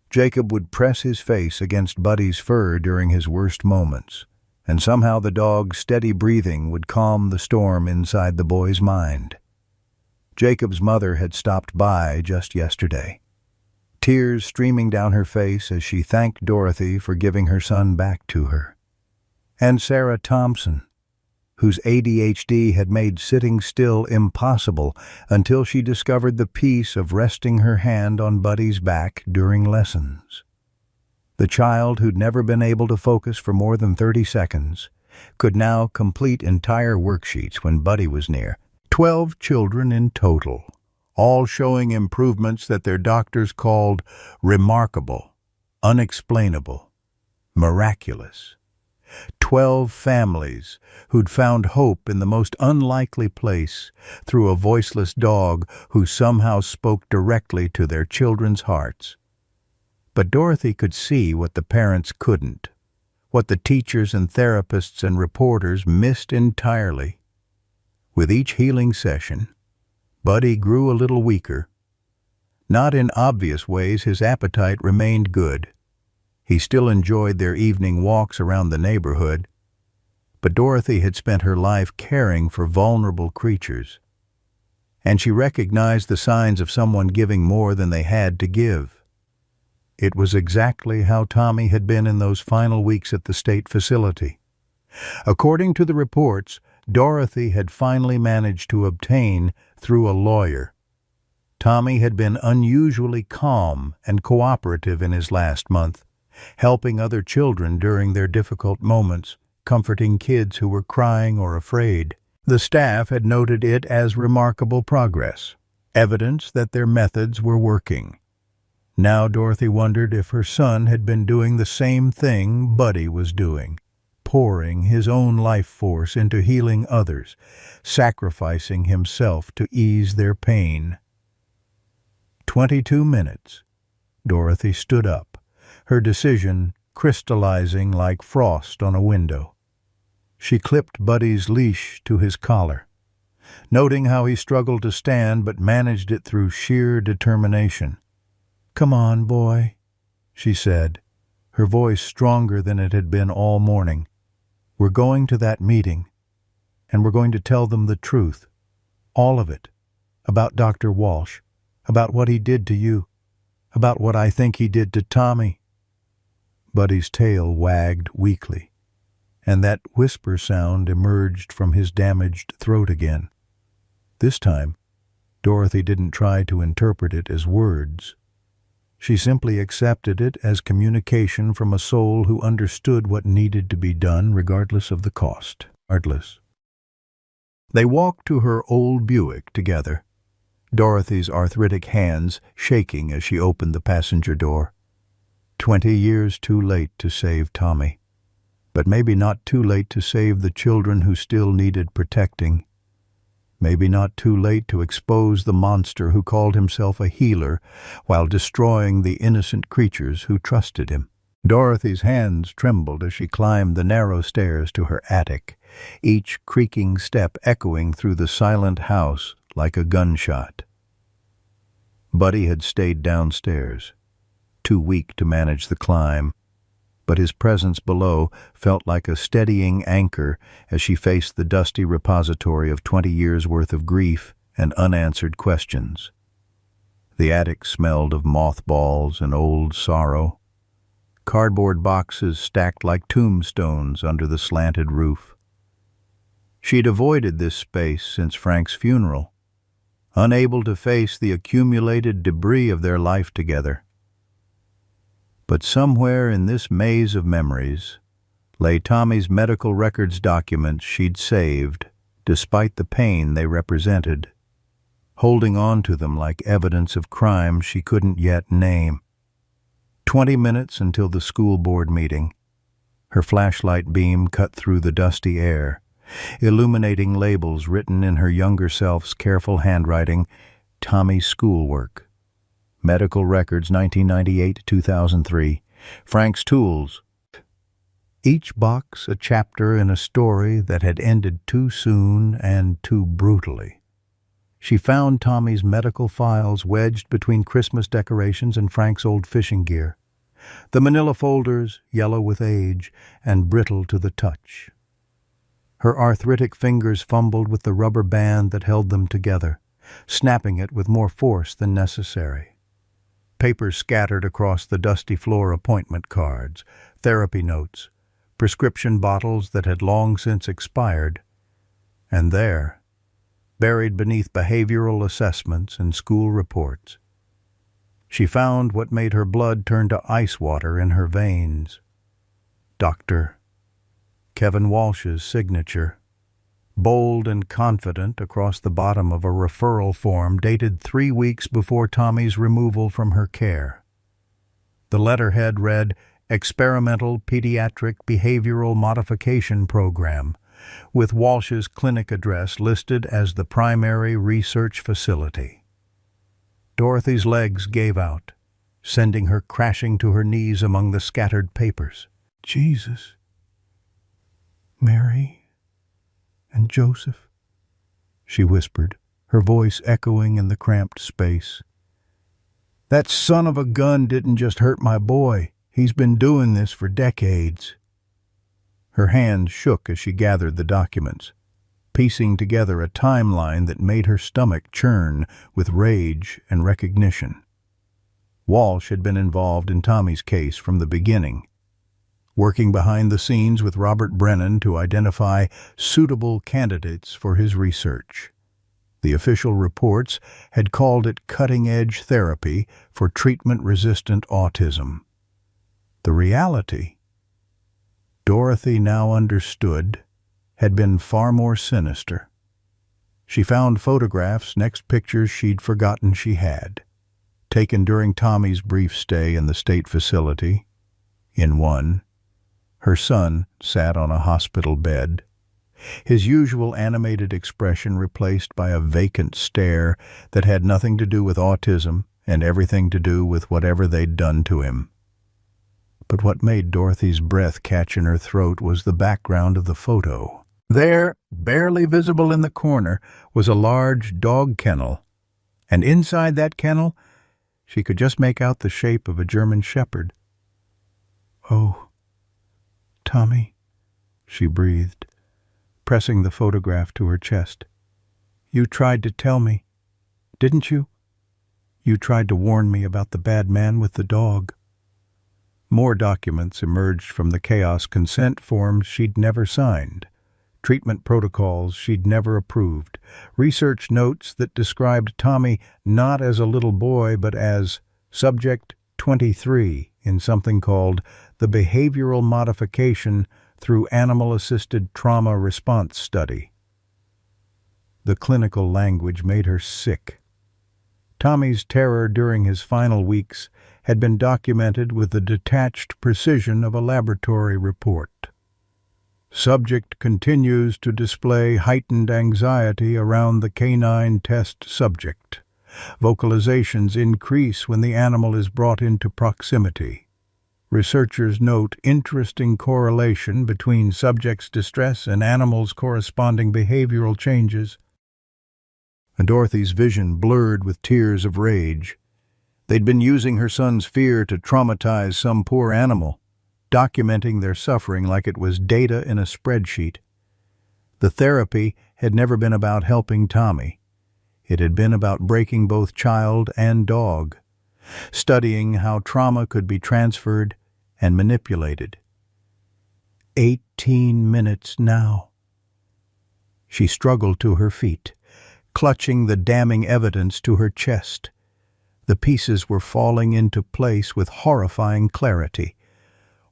Jacob would press his face against Buddy's fur during his worst moments, and somehow the dog's steady breathing would calm the storm inside the boy's mind. Jacob's mother had stopped by just yesterday, tears streaming down her face as she thanked Dorothy for giving her son back to her. And Sarah Thompson, whose ADHD had made sitting still impossible until she discovered the peace of resting her hand on Buddy's back during lessons. The child who'd never been able to focus for more than 30 seconds could now complete entire worksheets when Buddy was near. 12 children in total, all showing improvements that their doctors called remarkable, unexplainable, miraculous. 12 families who'd found hope in the most unlikely place through a voiceless dog who somehow spoke directly to their children's hearts. But Dorothy could see what the parents couldn't, what the teachers and therapists and reporters missed entirely. With each healing session, Buddy grew a little weaker. Not in obvious ways, his appetite remained good. He still enjoyed their evening walks around the neighborhood, but Dorothy had spent her life caring for vulnerable creatures, and she recognized the signs of someone giving more than they had to give. It was exactly how Tommy had been in those final weeks at the state facility. According to the reports, Dorothy had finally managed to obtain through a lawyer. Tommy had been unusually calm and cooperative in his last month, helping other children during their difficult moments, comforting kids who were crying or afraid. The staff had noted it as remarkable progress, evidence that their methods were working. Now Dorothy wondered if her son had been doing the same thing Buddy was doing, pouring his own life force into healing others, sacrificing himself to ease their pain. 22 minutes. Dorothy stood up, her decision crystallizing like frost on a window. She clipped Buddy's leash to his collar, noting how he struggled to stand but managed it through sheer determination. "Come on, boy," she said, her voice stronger than it had been all morning. "We're going to that meeting, and we're going to tell them the truth, all of it, about Dr. Walsh, about what he did to you, about what I think he did to Tommy." Buddy's tail wagged weakly, and that whisper sound emerged from his damaged throat again. This time, Dorothy didn't try to interpret it as words. She simply accepted it as communication from a soul who understood what needed to be done regardless of the cost. Regardless. They walked to her old Buick together, Dorothy's arthritic hands shaking as she opened the passenger door. 20 years too late to save Tommy, but maybe not too late to save the children who still needed protecting. Maybe not too late to expose the monster who called himself a healer while destroying the innocent creatures who trusted him. Dorothy's hands trembled as she climbed the narrow stairs to her attic, each creaking step echoing through the silent house like a gunshot. Buddy had stayed downstairs, too weak to manage the climb, but his presence below felt like a steadying anchor as she faced the dusty repository of 20 years' worth of grief and unanswered questions. The attic smelled of mothballs and old sorrow, cardboard boxes stacked like tombstones under the slanted roof. She'd avoided this space since Frank's funeral, unable to face the accumulated debris of their life together. But somewhere in this maze of memories lay Tommy's medical records documents she'd saved, despite the pain they represented, holding on to them like evidence of crimes she couldn't yet name. 20 minutes until the school board meeting. Her flashlight beam cut through the dusty air, illuminating labels written in her younger self's careful handwriting, Tommy's schoolwork. Medical records 1998-2003, Frank's tools. Each box a chapter in a story that had ended too soon and too brutally. She found Tommy's medical files wedged between Christmas decorations and Frank's old fishing gear. The manila folders, yellow with age and brittle to the touch. Her arthritic fingers fumbled with the rubber band that held them together, snapping it with more force than necessary. Papers scattered across the dusty floor, appointment cards, therapy notes, prescription bottles that had long since expired. And there, buried beneath behavioral assessments and school reports, she found what made her blood turn to ice water in her veins. Dr. Kevin Walsh's signature, bold and confident across the bottom of a referral form dated 3 weeks before Tommy's removal from her care. The letterhead read, Experimental Pediatric Behavioral Modification Program, with Walsh's clinic address listed as the primary research facility. Dorothy's legs gave out, sending her crashing to her knees among the scattered papers. Jesus. Mary and Joseph, she whispered, her voice echoing in the cramped space. That son of a gun didn't just hurt my boy. He's been doing this for decades. Her hands shook as she gathered the documents, piecing together a timeline that made her stomach churn with rage and recognition. Walsh had been involved in Tommy's case from the beginning, working behind the scenes with Robert Brennan to identify suitable candidates for his research. The official reports had called it cutting-edge therapy for treatment-resistant autism. The reality, Dorothy now understood, had been far more sinister. She found photographs next pictures she'd forgotten she had, taken during Tommy's brief stay in the state facility. In one, her son sat on a hospital bed, his usual animated expression replaced by a vacant stare that had nothing to do with autism and everything to do with whatever they'd done to him. But what made Dorothy's breath catch in her throat was the background of the photo. There, barely visible in the corner, was a large dog kennel, and inside that kennel, she could just make out the shape of a German shepherd. "Oh, Tommy," she breathed, pressing the photograph to her chest. "You tried to tell me, didn't you? You tried to warn me about the bad man with the dog." More documents emerged from the chaos: consent forms she'd never signed, treatment protocols she'd never approved, research notes that described Tommy not as a little boy but as subject 23 in something called the Behavioral Modification through Animal-Assisted Trauma Response Study. The clinical language made her sick. Tommy's terror during his final weeks had been documented with the detached precision of a laboratory report. Subject continues to display heightened anxiety around the canine test subject. Vocalizations increase when the animal is brought into proximity. Researchers note interesting correlation between subject's distress and animal's corresponding behavioral changes. Dorothy's vision blurred with tears of rage. They'd been using her son's fear to traumatize some poor animal, documenting their suffering like it was data in a spreadsheet. The therapy had never been about helping Tommy. It had been about breaking both child and dog, studying how trauma could be transferred and manipulated. 18 minutes now. She struggled to her feet, clutching the damning evidence to her chest. The pieces were falling into place with horrifying clarity.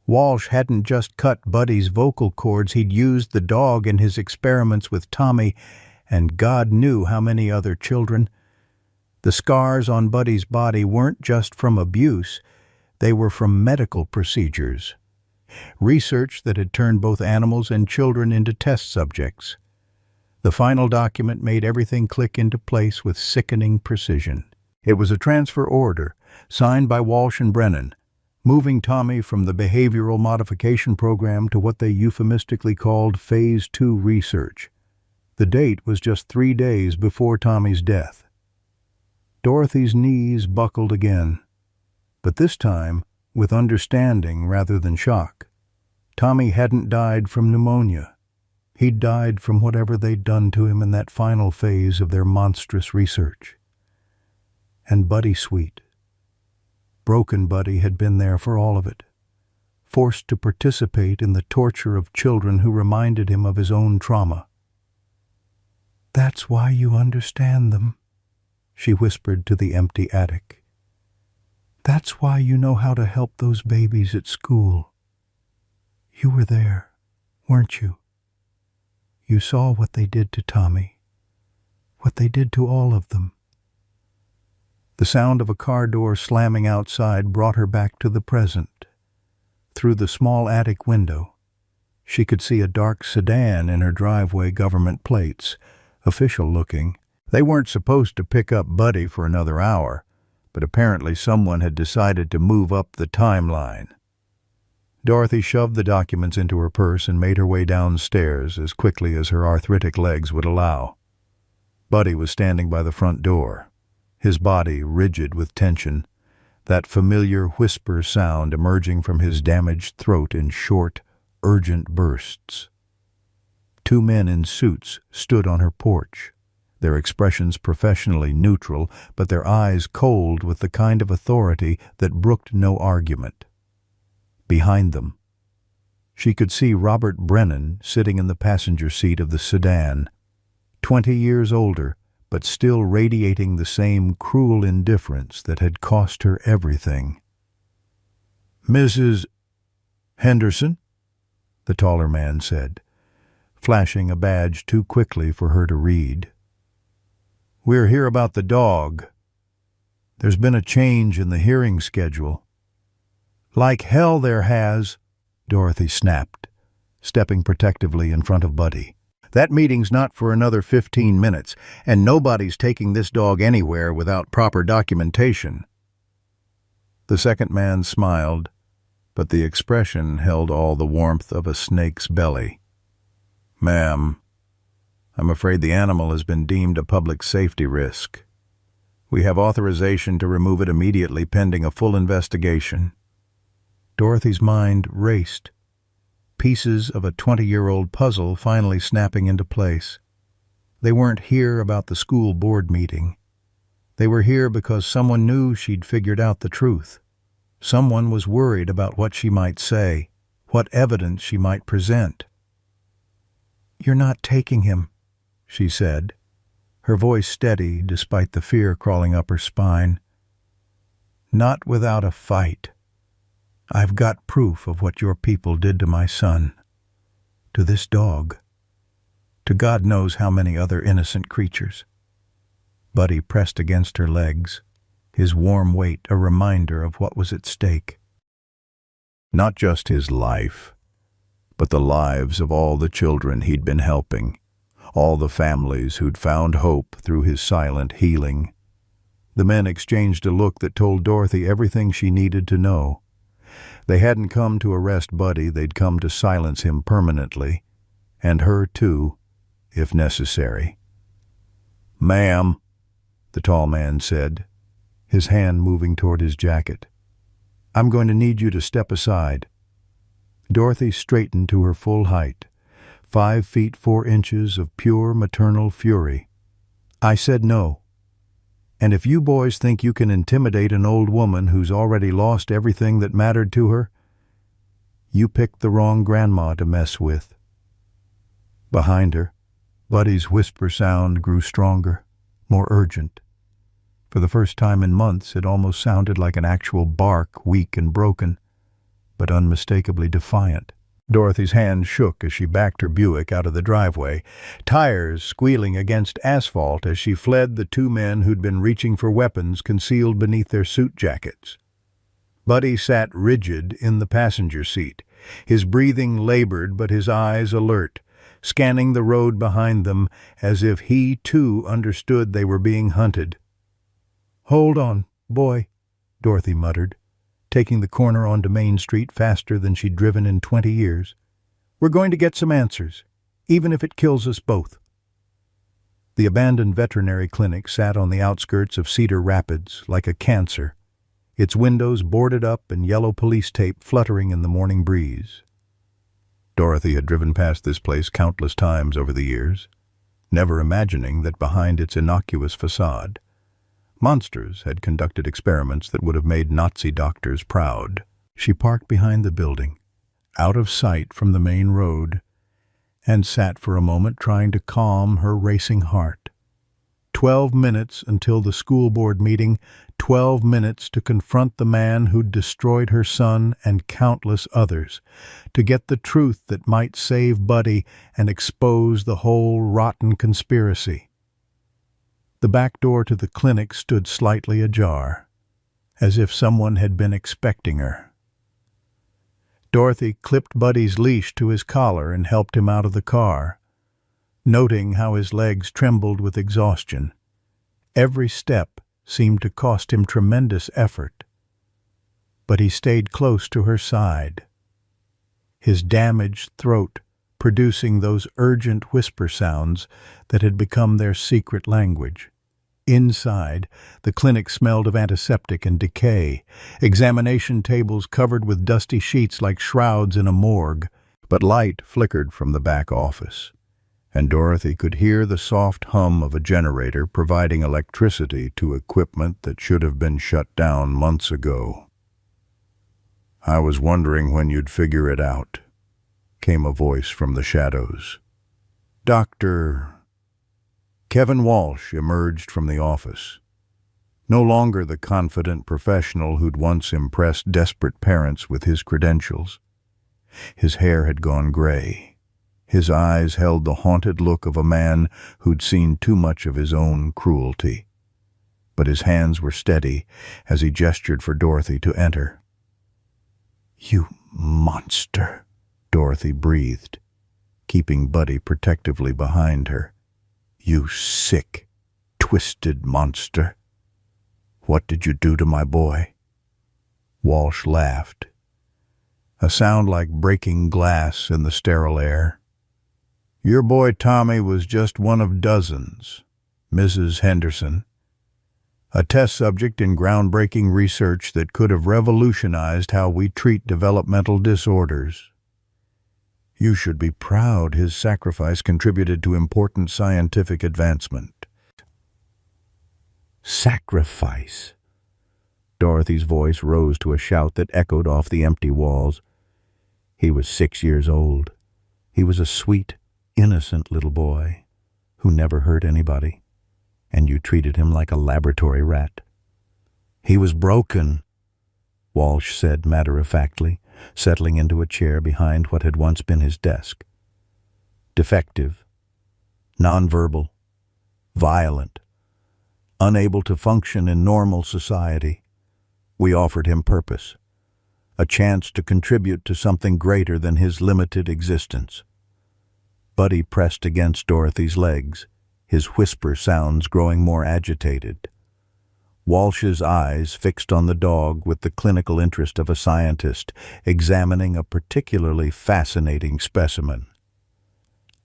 Walsh hadn't just cut Buddy's vocal cords, he'd used the dog in his experiments with Tommy, and God knew how many other children. The scars on Buddy's body weren't just from abuse, they were from medical procedures. Research that had turned both animals and children into test subjects. The final document made everything click into place with sickening precision. It was a transfer order, signed by Walsh and Brennan, moving Tommy from the behavioral modification program to what they euphemistically called Phase 2 research. The date was just 3 days before Tommy's death. Dorothy's knees buckled again, but this time with understanding rather than shock. Tommy hadn't died from pneumonia. He'd died from whatever they'd done to him in that final phase of their monstrous research. And Buddy Sweet. Broken Buddy had been there for all of it, forced to participate in the torture of children who reminded him of his own trauma. "That's why you understand them," she whispered to the empty attic. "That's why you know how to help those babies at school. You were there, weren't you? You saw what they did to Tommy, what they did to all of them." The sound of a car door slamming outside brought her back to the present. Through the small attic window, she could see a dark sedan in her driveway, government plates, official-looking. They weren't supposed to pick up Buddy for another hour, but apparently someone had decided to move up the timeline. Dorothy shoved the documents into her purse and made her way downstairs as quickly as her arthritic legs would allow. Buddy was standing by the front door, his body rigid with tension, that familiar whisper sound emerging from his damaged throat in short, urgent bursts. 2 men in suits stood on her porch, their expressions professionally neutral, but their eyes cold with the kind of authority that brooked no argument. Behind them, she could see Robert Brennan sitting in the passenger seat of the sedan, 20 years older, but still radiating the same cruel indifference that had cost her everything. "Mrs. Henderson?" the taller man said, flashing a badge too quickly for her to read. "We're here about the dog. There's been a change in the hearing schedule." "Like hell there has," Dorothy snapped, stepping protectively in front of Buddy. "That meeting's not for another 15 minutes, and nobody's taking this dog anywhere without proper documentation." The second man smiled, but the expression held all the warmth of a snake's belly. "Ma'am, I'm afraid the animal has been deemed a public safety risk. We have authorization to remove it immediately pending a full investigation." Dorothy's mind raced, pieces of a 20-year-old puzzle finally snapping into place. They weren't here about the school board meeting. They were here because someone knew she'd figured out the truth. Someone was worried about what she might say, what evidence she might present. "You're not taking him," she said, her voice steady despite the fear crawling up her spine. Not without a fight. I've got proof of what your people did to my son, to this dog, to God knows how many other innocent creatures. Buddy pressed against her legs, his warm weight a reminder of what was at stake. Not just his life, but the lives of all the children he'd been helping, all the families who'd found hope through his silent healing. The men exchanged a look that told Dorothy everything she needed to know. They hadn't come to arrest Buddy, they'd come to silence him permanently, and her too, if necessary. "Ma'am," the tall man said, his hand moving toward his jacket. "I'm going to need you to step aside." Dorothy straightened to her full height, 5 feet 4 inches of pure maternal fury. "I said no. And if you boys think you can intimidate an old woman who's already lost everything that mattered to her, you picked the wrong grandma to mess with." Behind her, Buddy's whisper sound grew stronger, more urgent. For the first time in months, it almost sounded like an actual bark, weak and broken, but unmistakably defiant. Dorothy's hand shook as she backed her Buick out of the driveway, tires squealing against asphalt as she fled the 2 men who'd been reaching for weapons concealed beneath their suit jackets. Buddy sat rigid in the passenger seat, his breathing labored but his eyes alert, scanning the road behind them as if he too understood they were being hunted. "Hold on, boy," Dorothy muttered, taking the corner onto Main Street faster than she'd driven in 20 years. "We're going to get some answers, even if it kills us both." The abandoned veterinary clinic sat on the outskirts of Cedar Rapids like a cancer, its windows boarded up and yellow police tape fluttering in the morning breeze. Dorothy had driven past this place countless times over the years, never imagining that behind its innocuous facade, monsters had conducted experiments that would have made Nazi doctors proud. She parked behind the building, out of sight from the main road, and sat for a moment trying to calm her racing heart. 12 minutes until the school board meeting, 12 minutes to confront the man who'd destroyed her son and countless others, to get the truth that might save Buddy and expose the whole rotten conspiracy. The back door to the clinic stood slightly ajar, as if someone had been expecting her. Dorothy clipped Buddy's leash to his collar and helped him out of the car, noting how his legs trembled with exhaustion. Every step seemed to cost him tremendous effort, but he stayed close to her side, his damaged throat producing those urgent whisper sounds that had become their secret language. Inside, the clinic smelled of antiseptic and decay, examination tables covered with dusty sheets like shrouds in a morgue, but light flickered from the back office, and Dorothy could hear the soft hum of a generator providing electricity to equipment that should have been shut down months ago. "I was wondering when you'd figure it out," came a voice from the shadows. "Dr." Kevin Walsh emerged from the office, no longer the confident professional who'd once impressed desperate parents with his credentials. His hair had gone gray. His eyes held the haunted look of a man who'd seen too much of his own cruelty. But his hands were steady as he gestured for Dorothy to enter. "You monster," Dorothy breathed, keeping Buddy protectively behind her. "You sick, twisted monster. What did you do to my boy?" Walsh laughed, a sound like breaking glass in the sterile air. "Your boy Tommy was just one of dozens, Mrs. Henderson. A test subject in groundbreaking research that could have revolutionized how we treat developmental disorders. You should be proud his sacrifice contributed to important scientific advancement." "Sacrifice?" Dorothy's voice rose to a shout that echoed off the empty walls. He was 6 years old. He was a sweet, innocent little boy who never hurt anybody, and you treated him like a laboratory rat. He was broken, Walsh said matter-of-factly, settling into a chair behind what had once been his desk. Defective, nonverbal, violent, unable to function in normal society. We offered him purpose, a chance to contribute to something greater than his limited existence. Buddy pressed against Dorothy's legs, his whisper sounds growing more agitated. Walsh's eyes fixed on the dog with the clinical interest of a scientist examining a particularly fascinating specimen.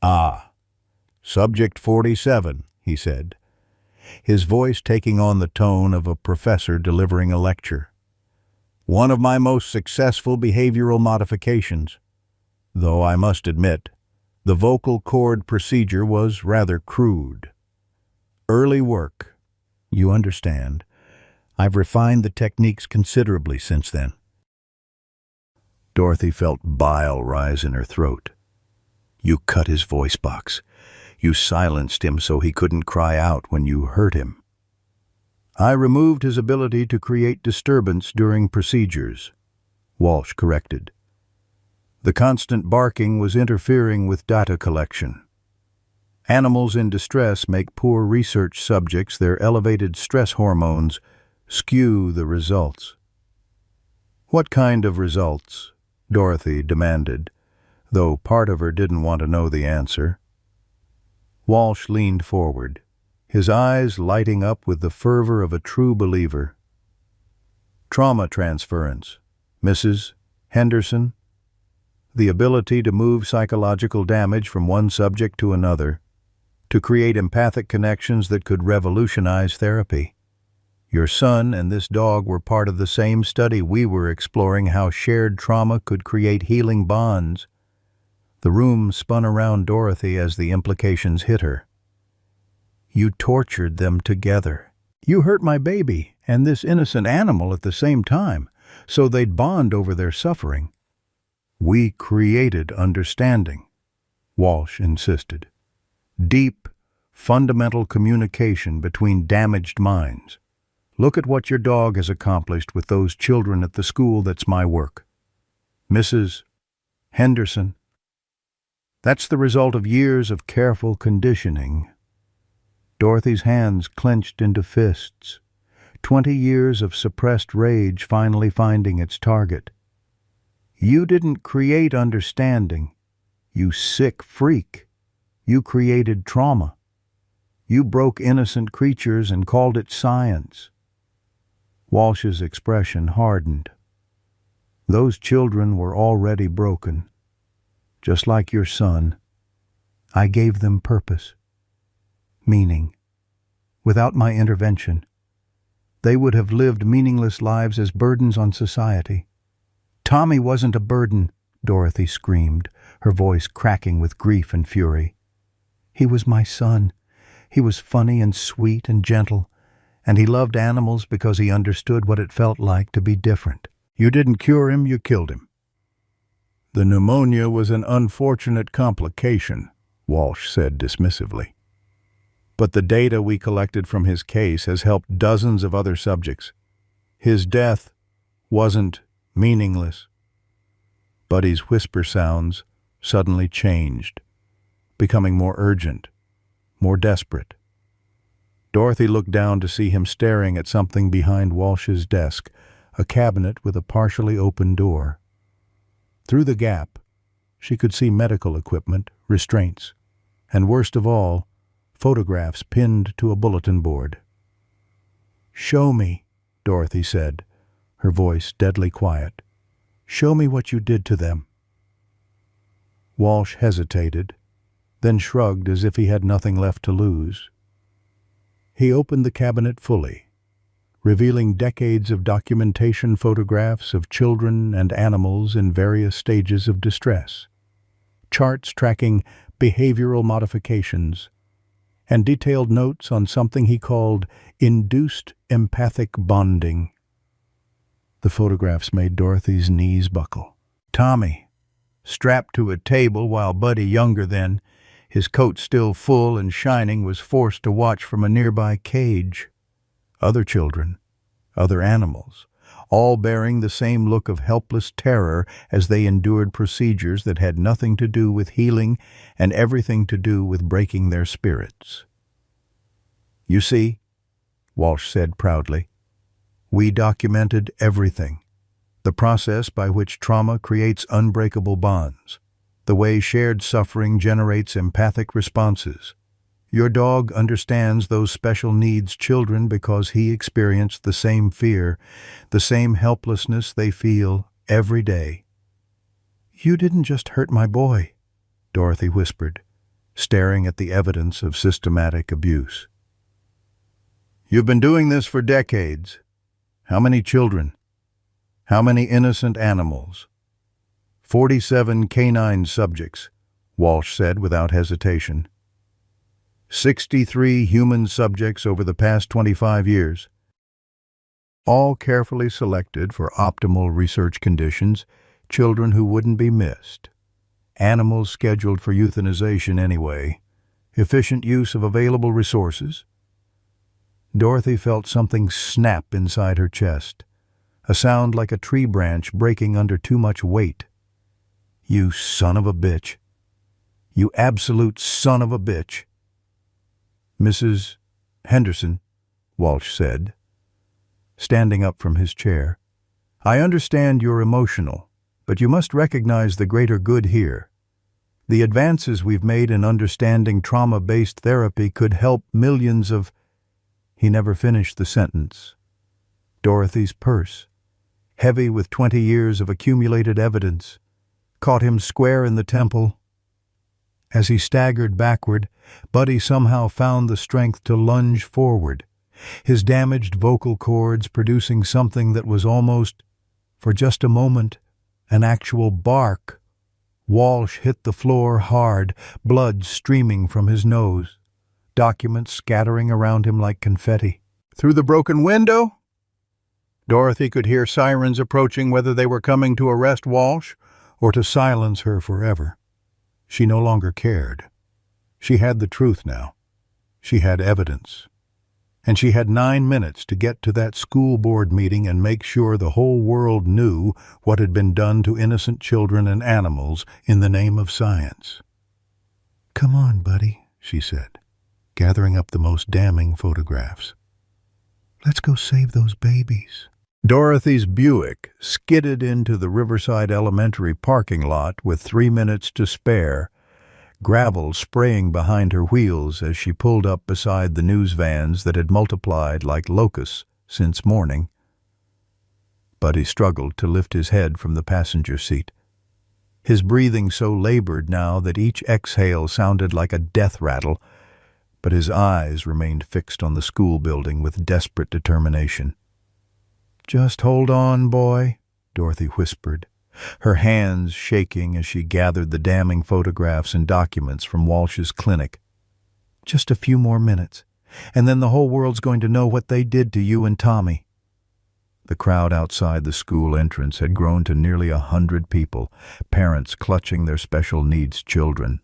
"Ah, subject 47, he said, his voice taking on the tone of a professor delivering a lecture. "One of my most successful behavioral modifications, though I must admit, the vocal cord procedure was rather crude. Early work. You understand. I've refined the techniques considerably since then." Dorothy felt bile rise in her throat. "You cut his voice box. You silenced him so he couldn't cry out when you hurt him." "I removed his ability to create disturbance during procedures," Walsh corrected. "The constant barking was interfering with data collection. Animals in distress make poor research subjects. Their elevated stress hormones skew the results." "What kind of results?" Dorothy demanded, though part of her didn't want to know the answer. Walsh leaned forward, his eyes lighting up with the fervor of a true believer. "Trauma transference, Mrs. Henderson. The ability to move psychological damage from one subject to another, to create empathic connections that could revolutionize therapy. Your son and this dog were part of the same study. We were exploring how shared trauma could create healing bonds." The room spun around Dorothy as the implications hit her. "You tortured them together. You hurt my baby and this innocent animal at the same time, so they'd bond over their suffering." "We created understanding," Walsh insisted. "Deep, fundamental communication between damaged minds. Look at what your dog has accomplished with those children at the school that's my work. Mrs. Henderson. That's the result of years of careful conditioning." Dorothy's hands clenched into fists, 20 years of suppressed rage finally finding its target. "You didn't create understanding, you sick freak. You created trauma. You broke innocent creatures and called it science." Walsh's expression hardened. "Those children were already broken. Just like your son, I gave them purpose, meaning. Without my intervention, they would have lived meaningless lives as burdens on society." "Tommy wasn't a burden," Dorothy screamed, her voice cracking with grief and fury. "He was my son. He was funny and sweet and gentle, and he loved animals because he understood what it felt like to be different." "You didn't cure him, you killed him." "The pneumonia was an unfortunate complication," Walsh said dismissively. "But the data we collected from his case has helped dozens of other subjects. His death wasn't meaningless." Buddy's whisper sounds suddenly changed, becoming more urgent, more desperate. Dorothy looked down to see him staring at something behind Walsh's desk, a cabinet with a partially open door. Through the gap, she could see medical equipment, restraints, and worst of all, photographs pinned to a bulletin board. "Show me," Dorothy said, her voice deadly quiet. "Show me what you did to them." Walsh hesitated, then shrugged as if he had nothing left to lose. He opened the cabinet fully, revealing decades of documentation photographs of children and animals in various stages of distress, charts tracking behavioral modifications, and detailed notes on something he called induced empathic bonding. The photographs made Dorothy's knees buckle. Tommy, strapped to a table while Buddy, younger then, his coat still full and shining, was forced to watch from a nearby cage. Other children, other animals, all bearing the same look of helpless terror as they endured procedures that had nothing to do with healing and everything to do with breaking their spirits. "You see," Walsh said proudly, "we documented everything. The process by which trauma creates unbreakable bonds. The way shared suffering generates empathic responses. Your dog understands those special needs children because he experienced the same fear, the same helplessness they feel every day." "You didn't just hurt my boy," Dorothy whispered, staring at the evidence of systematic abuse. "You've been doing this for decades. How many children? How many innocent animals?" 47 canine subjects, Walsh said without hesitation. 63 human subjects over the past 25 years. All carefully selected for optimal research conditions, children who wouldn't be missed. Animals scheduled for euthanization anyway. Efficient use of available resources. Dorothy felt something snap inside her chest, a sound like a tree branch breaking under too much weight. "You son of a bitch. You absolute son of a bitch." "Mrs. Henderson," Walsh said, standing up from his chair, "I understand you're emotional, but you must recognize the greater good here. The advances we've made in understanding trauma-based therapy could help millions of—" He never finished the sentence. Dorothy's purse, heavy with 20 years of accumulated evidence, caught him square in the temple. As he staggered backward, Buddy somehow found the strength to lunge forward, his damaged vocal cords producing something that was almost, for just a moment, an actual bark. Walsh hit the floor hard, blood streaming from his nose, documents scattering around him like confetti. Through the broken window? Dorothy could hear sirens approaching, whether they were coming to arrest Walsh or to silence her forever. She no longer cared. She had the truth now. She had evidence. And she had 9 minutes to get to that school board meeting and make sure the whole world knew what had been done to innocent children and animals in the name of science. "Come on, Buddy," she said, gathering up the most damning photographs. "Let's go save those babies." Dorothy's Buick skidded into the Riverside Elementary parking lot with 3 minutes to spare, gravel spraying behind her wheels as she pulled up beside the news vans that had multiplied like locusts since morning. Buddy struggled to lift his head from the passenger seat, his breathing so labored now that each exhale sounded like a death rattle, but his eyes remained fixed on the school building with desperate determination. "Just hold on, boy," Dorothy whispered, her hands shaking as she gathered the damning photographs and documents from Walsh's clinic. "Just a few more minutes, and then the whole world's going to know what they did to you and Tommy." The crowd outside the school entrance had grown to nearly 100 people, parents clutching their special needs children.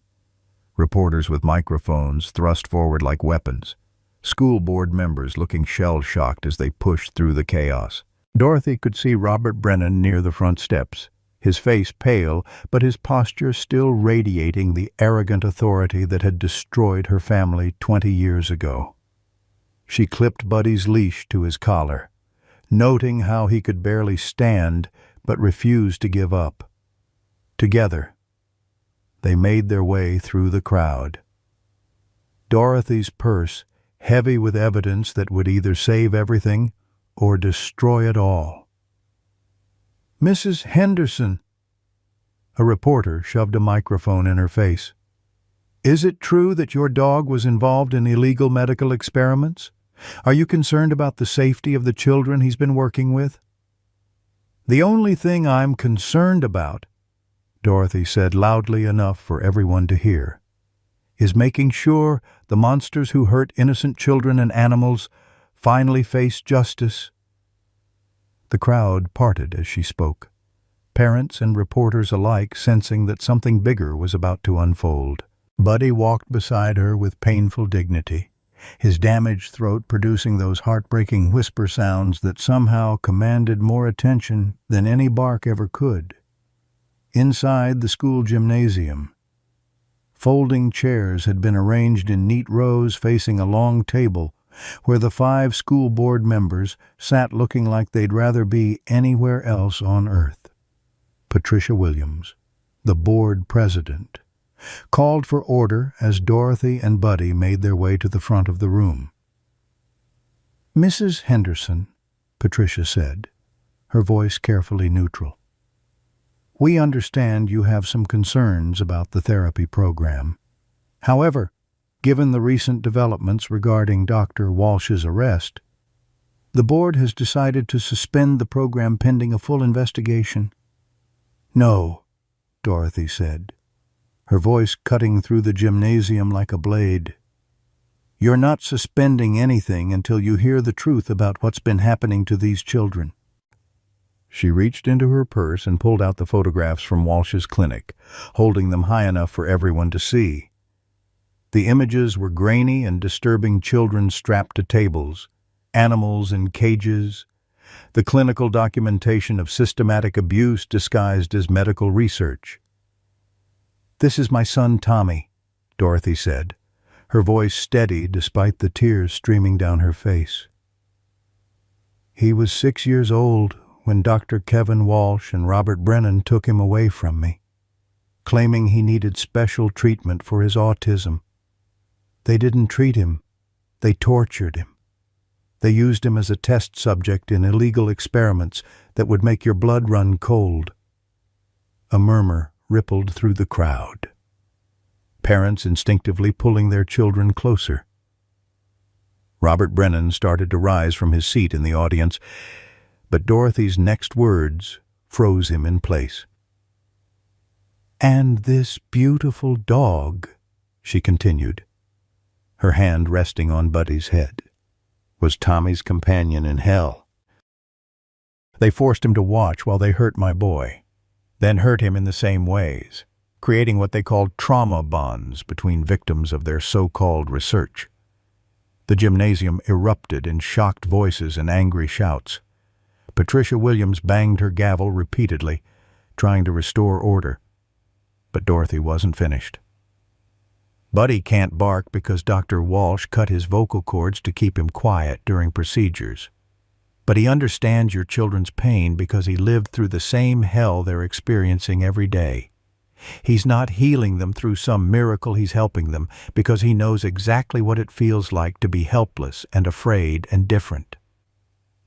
Reporters with microphones thrust forward like weapons, school board members looking shell-shocked as they pushed through the chaos. Dorothy could see Robert Brennan near the front steps, his face pale, but his posture still radiating the arrogant authority that had destroyed her family 20 years ago. She clipped Buddy's leash to his collar, noting how he could barely stand but refused to give up. Together, they made their way through the crowd. Dorothy's purse heavy with evidence that would either save everything or destroy it all. "Mrs. Henderson," a reporter shoved a microphone in her face. "Is it true that your dog was involved in illegal medical experiments? Are you concerned about the safety of the children he's been working with?" "The only thing I'm concerned about," Dorothy said loudly enough for everyone to hear, "is making sure the monsters who hurt innocent children and animals finally face justice." The crowd parted as she spoke, parents and reporters alike sensing that something bigger was about to unfold. Buddy walked beside her with painful dignity, his damaged throat producing those heartbreaking whisper sounds that somehow commanded more attention than any bark ever could. Inside the school gymnasium, folding chairs had been arranged in neat rows facing a long table where the 5 school board members sat looking like they'd rather be anywhere else on earth. Patricia Williams, the board president, called for order as Dorothy and Buddy made their way to the front of the room. "Mrs. Henderson," Patricia said, her voice carefully neutral, "we understand you have some concerns about the therapy program. However, given the recent developments regarding Dr. Walsh's arrest, the board has decided to suspend the program pending a full investigation." "No," Dorothy said, her voice cutting through the gymnasium like a blade. "You're not suspending anything until you hear the truth about what's been happening to these children." She reached into her purse and pulled out the photographs from Walsh's clinic, holding them high enough for everyone to see. The images were grainy and disturbing children strapped to tables, animals in cages, the clinical documentation of systematic abuse disguised as medical research. "This is my son Tommy," Dorothy said, her voice steady despite the tears streaming down her face. "He was 6 years old when Dr. Kevin Walsh and Robert Brennan took him away from me, claiming he needed special treatment for his autism. They didn't treat him, they tortured him. They used him as a test subject in illegal experiments that would make your blood run cold." A murmur rippled through the crowd, parents instinctively pulling their children closer. Robert Brennan started to rise from his seat in the audience, but Dorothy's next words froze him in place. "And this beautiful dog," she continued, her hand resting on Buddy's head, "was Tommy's companion in hell. They forced him to watch while they hurt my boy, then hurt him in the same ways, creating what they called trauma bonds between victims of their so-called research." The gymnasium erupted in shocked voices and angry shouts. Patricia Williams banged her gavel repeatedly, trying to restore order. But Dorothy wasn't finished. "Buddy can't bark because Dr. Walsh cut his vocal cords to keep him quiet during procedures. But he understands your children's pain because he lived through the same hell they're experiencing every day. He's not healing them through some miracle, he's helping them because he knows exactly what it feels like to be helpless and afraid and different."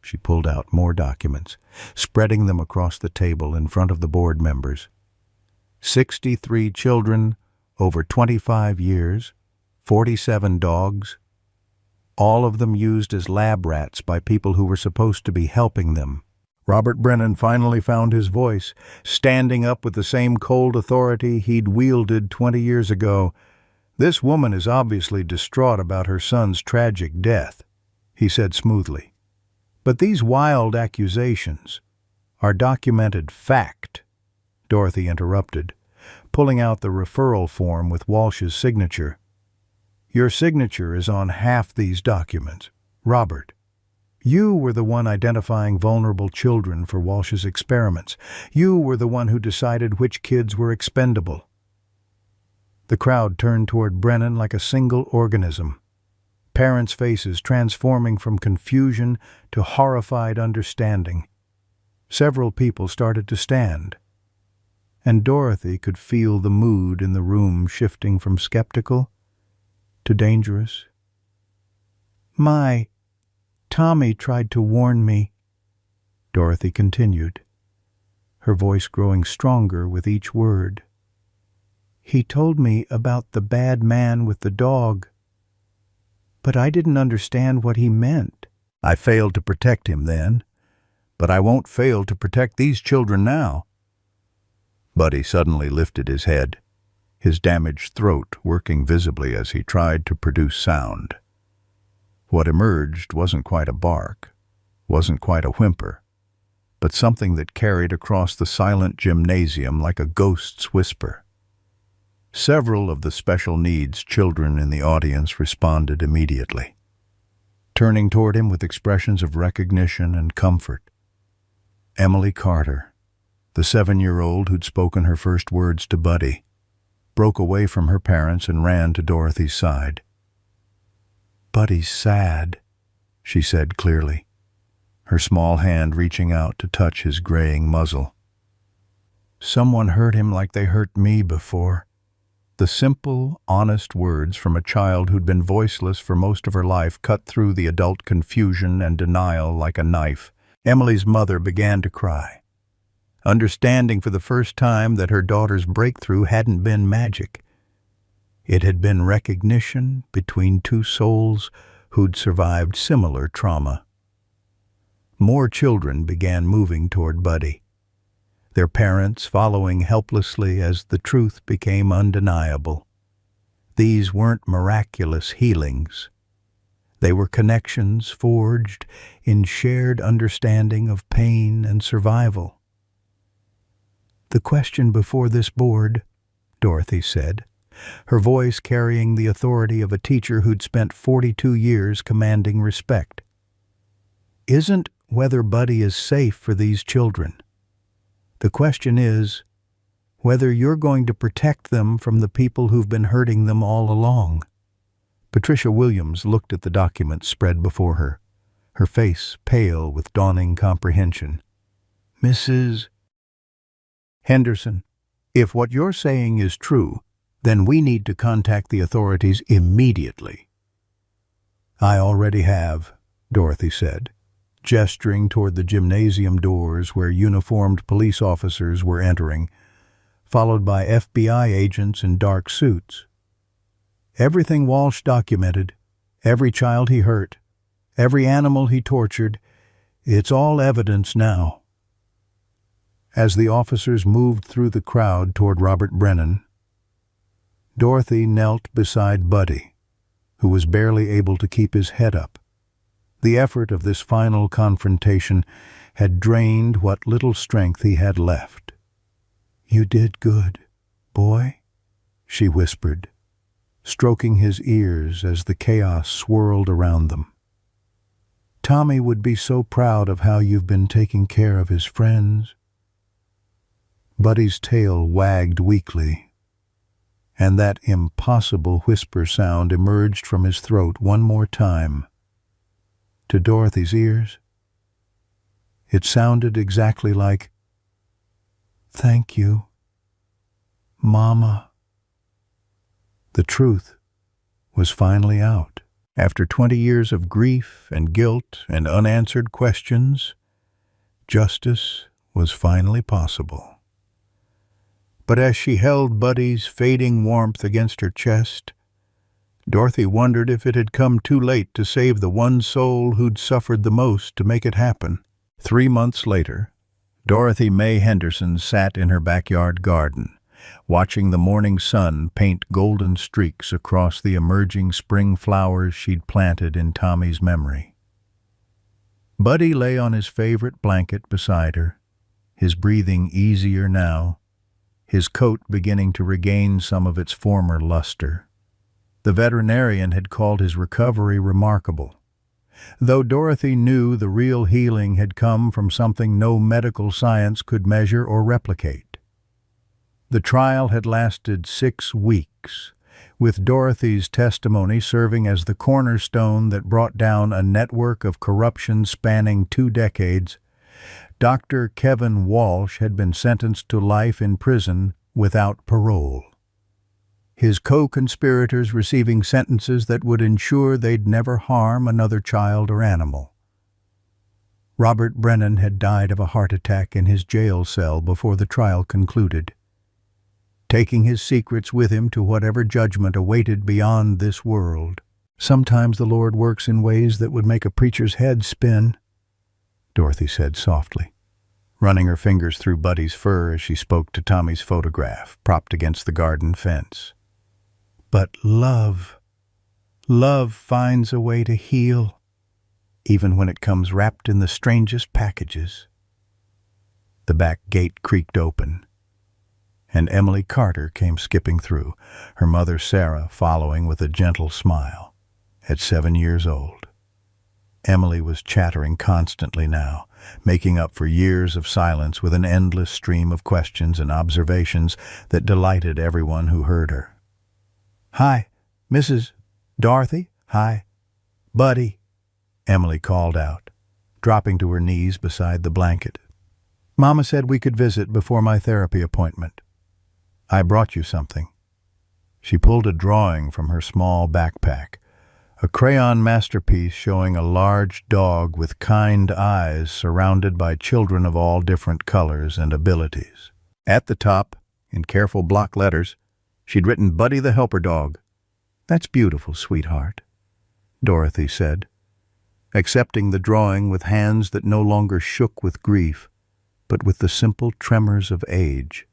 She pulled out more documents, spreading them across the table in front of the board members. 63 children, over 25 years, 47 dogs, all of them used as lab rats by people who were supposed to be helping them. Robert Brennan finally found his voice, standing up with the same cold authority he'd wielded 20 years ago. "This woman is obviously distraught about her son's tragic death," he said smoothly. "But these wild accusations are documented fact," Dorothy interrupted, pulling out the referral form with Walsh's signature. "Your signature is on half these documents, Robert. You were the one identifying vulnerable children for Walsh's experiments. You were the one who decided which kids were expendable." The crowd turned toward Brennan like a single organism, parents' faces transforming from confusion to horrified understanding. Several people started to stand, and Dorothy could feel the mood in the room shifting from skeptical to dangerous. Tommy tried to warn me," Dorothy continued, her voice growing stronger with each word. "He told me about the bad man with the dog, but I didn't understand what he meant." "I failed to protect him then, but I won't fail to protect these children now." Buddy suddenly lifted his head, his damaged throat working visibly as he tried to produce sound. What emerged wasn't quite a bark, wasn't quite a whimper, but something that carried across the silent gymnasium like a ghost's whisper. Several of the special needs children in the audience responded immediately, turning toward him with expressions of recognition and comfort. Emily Carter, the 7-year-old who'd spoken her first words to Buddy, broke away from her parents and ran to Dorothy's side. "Buddy's sad," she said clearly, her small hand reaching out to touch his graying muzzle. "Someone hurt him like they hurt me before." The simple, honest words from a child who'd been voiceless for most of her life cut through the adult confusion and denial like a knife. Emily's mother began to cry, understanding for the first time that her daughter's breakthrough hadn't been magic. It had been recognition between two souls who'd survived similar trauma. More children began moving toward Buddy, their parents following helplessly as the truth became undeniable. These weren't miraculous healings. They were connections forged in shared understanding of pain and survival. "The question before this board," Dorothy said, her voice carrying the authority of a teacher who'd spent 42 years commanding respect, "isn't whether Buddy is safe for these children. The question is whether you're going to protect them from the people who've been hurting them all along." Patricia Williams looked at the document spread before her, her face pale with dawning comprehension. "Mrs. Henderson, if what you're saying is true, then we need to contact the authorities immediately." "I already have," Dorothy said, gesturing toward the gymnasium doors where uniformed police officers were entering, followed by FBI agents in dark suits. "Everything Walsh documented, every child he hurt, every animal he tortured, it's all evidence now." As the officers moved through the crowd toward Robert Brennan, Dorothy knelt beside Buddy, who was barely able to keep his head up. The effort of this final confrontation had drained what little strength he had left. "You did good, boy," she whispered, stroking his ears as the chaos swirled around them. "Tommy would be so proud of how you've been taking care of his friends." Buddy's tail wagged weakly, and that impossible whisper sound emerged from his throat one more time. To Dorothy's ears, it sounded exactly like, "Thank you, Mama." The truth was finally out. After 20 years of grief and guilt and unanswered questions, justice was finally possible. But as she held Buddy's fading warmth against her chest, Dorothy wondered if it had come too late to save the one soul who'd suffered the most to make it happen. 3 months later, Dorothy Mae Henderson sat in her backyard garden, watching the morning sun paint golden streaks across the emerging spring flowers she'd planted in Tommy's memory. Buddy lay on his favorite blanket beside her, his breathing easier now, his coat beginning to regain some of its former luster. The veterinarian had called his recovery remarkable, though Dorothy knew the real healing had come from something no medical science could measure or replicate. The trial had lasted 6 weeks, with Dorothy's testimony serving as the cornerstone that brought down a network of corruption spanning 2 decades. Dr. Kevin Walsh had been sentenced to life in prison without parole, his co-conspirators receiving sentences that would ensure they'd never harm another child or animal. Robert Brennan had died of a heart attack in his jail cell before the trial concluded, taking his secrets with him to whatever judgment awaited beyond this world. "Sometimes the Lord works in ways that would make a preacher's head spin," Dorothy said softly, running her fingers through Buddy's fur as she spoke to Tommy's photograph, propped against the garden fence. "But love finds a way to heal, even when it comes wrapped in the strangest packages." The back gate creaked open, and Emily Carter came skipping through, her mother Sarah following with a gentle smile. At 7 years old, Emily was chattering constantly now, making up for years of silence with an endless stream of questions and observations that delighted everyone who heard her. "Hi, Mrs. Dorothy. Hi, Buddy," Emily called out, dropping to her knees beside the blanket. "Mama said we could visit before my therapy appointment. I brought you something." She pulled a drawing from her small backpack, a crayon masterpiece showing a large dog with kind eyes surrounded by children of all different colors and abilities. At the top, in careful block letters, she'd written Buddy the Helper Dog. "That's beautiful, sweetheart," Dorothy said, accepting the drawing with hands that no longer shook with grief, but with the simple tremors of age.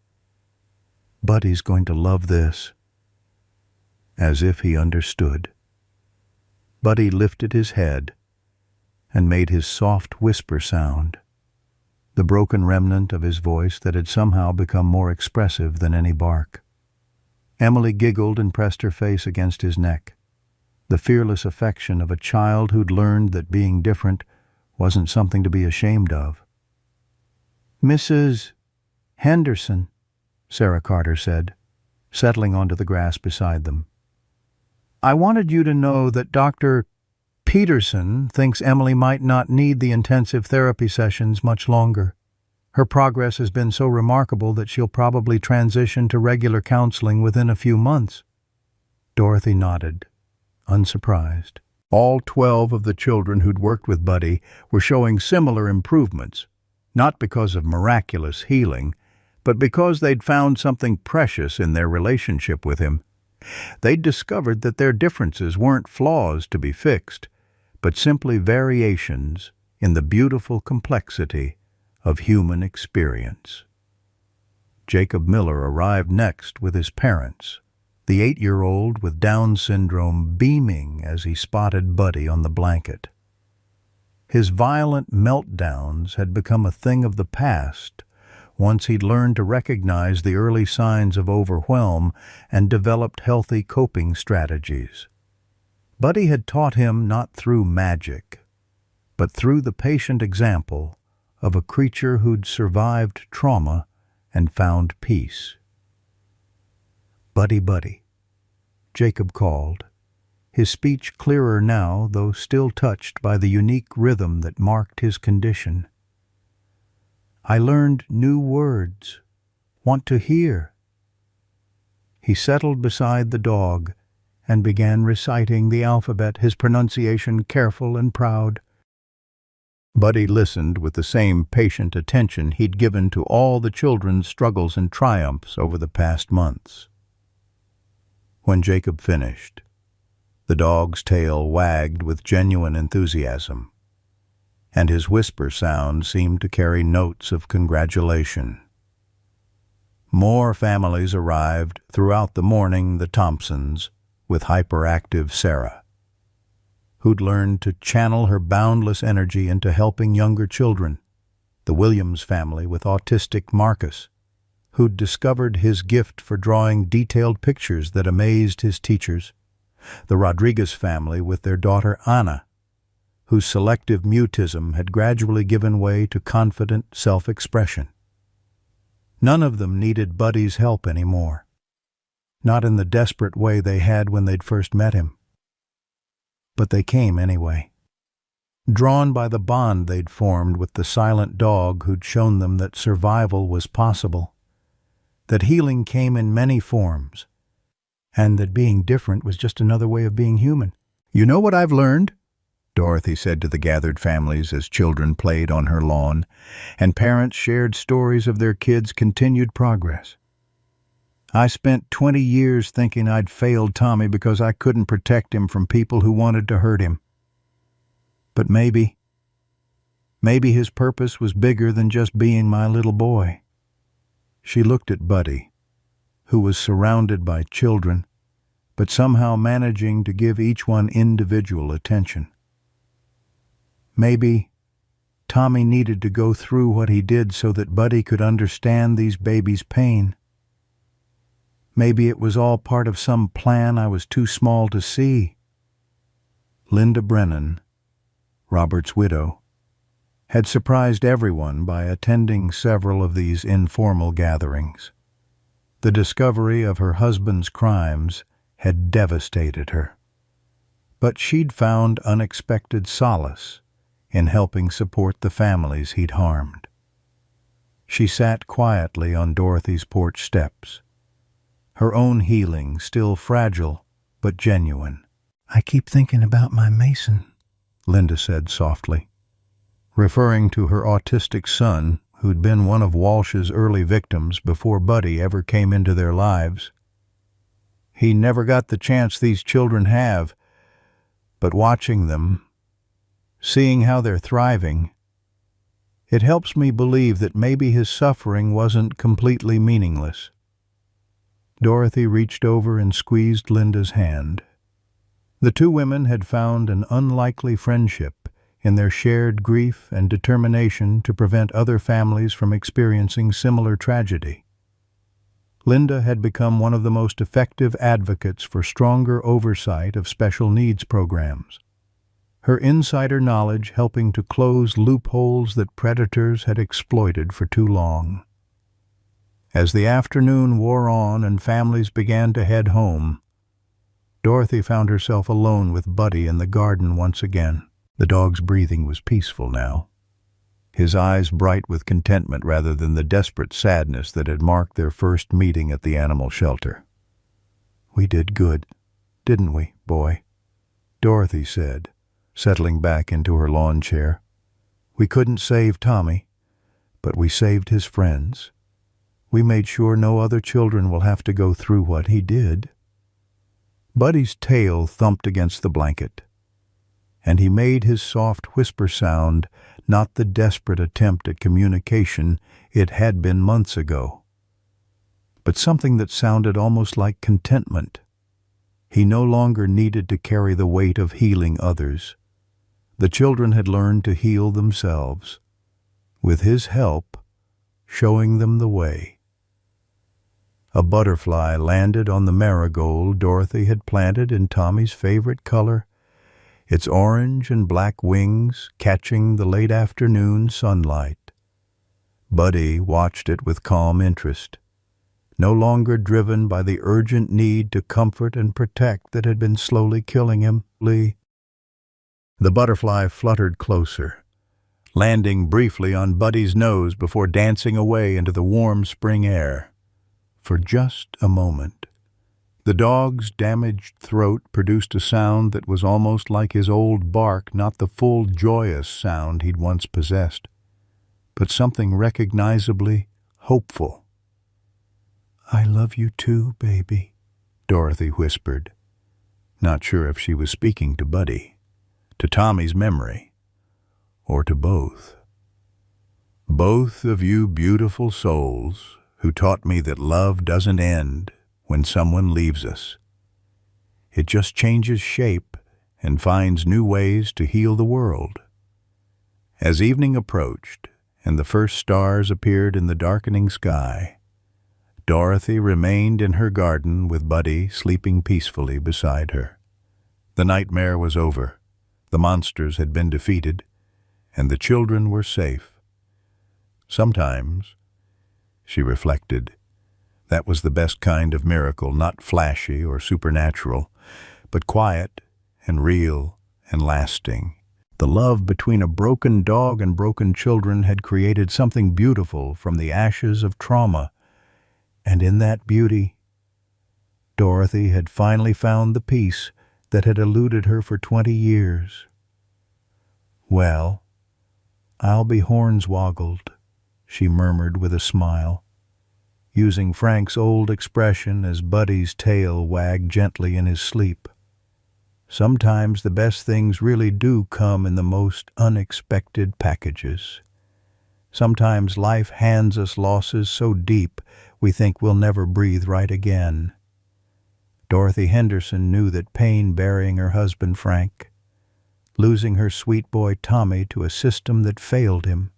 "Buddy's going to love this." As if he understood, Buddy lifted his head and made his soft whisper sound, the broken remnant of his voice that had somehow become more expressive than any bark. Emily giggled and pressed her face against his neck, the fearless affection of a child who'd learned that being different wasn't something to be ashamed of. "Mrs. Henderson," Sarah Carter said, settling onto the grass beside them. "I wanted you to know that Dr. Peterson thinks Emily might not need the intensive therapy sessions much longer. Her progress has been so remarkable that she'll probably transition to regular counseling within a few months." Dorothy nodded, unsurprised. All 12 of the children who'd worked with Buddy were showing similar improvements, not because of miraculous healing, but because they'd found something precious in their relationship with him. They'd discovered that their differences weren't flaws to be fixed, but simply variations in the beautiful complexity of human experience. Jacob Miller arrived next with his parents, the 8-year-old with Down syndrome beaming as he spotted Buddy on the blanket. His violent meltdowns had become a thing of the past once he'd learned to recognize the early signs of overwhelm and developed healthy coping strategies. Buddy had taught him not through magic, but through the patient example of a creature who'd survived trauma and found peace. "Buddy, Buddy," Jacob called, his speech clearer now, though still touched by the unique rhythm that marked his condition. "I learned new words. Want to hear?" He settled beside the dog and began reciting the alphabet, his pronunciation careful and proud. Buddy listened with the same patient attention he'd given to all the children's struggles and triumphs over the past months. When Jacob finished, the dog's tail wagged with genuine enthusiasm, and his whisper sound seemed to carry notes of congratulation. More families arrived throughout the morning, the Thompsons, with hyperactive Sarah, who'd learned to channel her boundless energy into helping younger children, the Williams family with autistic Marcus, who'd discovered his gift for drawing detailed pictures that amazed his teachers, the Rodriguez family with their daughter Anna, whose selective mutism had gradually given way to confident self-expression. None of them needed Buddy's help anymore, not in the desperate way they had when they'd first met him. But they came anyway, drawn by the bond they'd formed with the silent dog who'd shown them that survival was possible, that healing came in many forms, and that being different was just another way of being human. "You know what I've learned?" Dorothy said to the gathered families as children played on her lawn, and parents shared stories of their kids' continued progress. "I spent 20 years thinking I'd failed Tommy because I couldn't protect him from people who wanted to hurt him. But maybe his purpose was bigger than just being my little boy." She looked at Buddy, who was surrounded by children, but somehow managing to give each one individual attention. Maybe Tommy needed to go through what he did so that Buddy could understand these babies' pain, Maybe it was all part of some plan I was too small to see. Linda Brennan, Robert's widow, had surprised everyone by attending several of these informal gatherings. The discovery of her husband's crimes had devastated her, but she'd found unexpected solace in helping support the families he'd harmed. She sat quietly on Dorothy's porch steps, her own healing still fragile but genuine. "I keep thinking about my Mason," Linda said softly, referring to her autistic son, who'd been one of Walsh's early victims before Buddy ever came into their lives. He never got the chance these children have, but watching them, seeing how they're thriving, it helps me believe that maybe his suffering wasn't completely meaningless. Dorothy reached over and squeezed Linda's hand. The two women had found an unlikely friendship in their shared grief and determination to prevent other families from experiencing similar tragedy. Linda had become one of the most effective advocates for stronger oversight of special needs programs, her insider knowledge helping to close loopholes that predators had exploited for too long. As the afternoon wore on and families began to head home, Dorothy found herself alone with Buddy in the garden once again. The dog's breathing was peaceful now, his eyes bright with contentment rather than the desperate sadness that had marked their first meeting at the animal shelter. "We did good, didn't we, boy?" Dorothy said, settling back into her lawn chair. "We couldn't save Tommy, but we saved his friends. We made sure no other children will have to go through what he did." Buddy's tail thumped against the blanket, and he made his soft whisper sound, not the desperate attempt at communication it had been months ago, but something that sounded almost like contentment. He no longer needed to carry the weight of healing others. The children had learned to heal themselves, with his help showing them the way. A butterfly landed on the marigold Dorothy had planted in Tommy's favorite color, its orange and black wings catching the late afternoon sunlight. Buddy watched it with calm interest, no longer driven by the urgent need to comfort and protect that had been slowly killing him. The butterfly fluttered closer, landing briefly on Buddy's nose before dancing away into the warm spring air. For just a moment, the dog's damaged throat produced a sound that was almost like his old bark, not the full, joyous sound he'd once possessed, but something recognizably hopeful. "I love you too, baby," Dorothy whispered, not sure if she was speaking to Buddy, to Tommy's memory, or to both. "Both of you beautiful souls who taught me that love doesn't end when someone leaves us. It just changes shape and finds new ways to heal the world." As evening approached and the first stars appeared in the darkening sky, Dorothy remained in her garden with Buddy sleeping peacefully beside her. The nightmare was over, the monsters had been defeated, and the children were safe. Sometimes, she reflected, that was the best kind of miracle, not flashy or supernatural, but quiet and real and lasting. The love between a broken dog and broken children had created something beautiful from the ashes of trauma, and in that beauty, Dorothy had finally found the peace that had eluded her for 20 years. "Well, I'll be hornswoggled," she murmured with a smile, using Frank's old expression as Buddy's tail wagged gently in his sleep. Sometimes the best things really do come in the most unexpected packages. Sometimes life hands us losses so deep we think we'll never breathe right again. Dorothy Henderson knew that pain burying her husband Frank, losing her sweet boy Tommy to a system that failed him,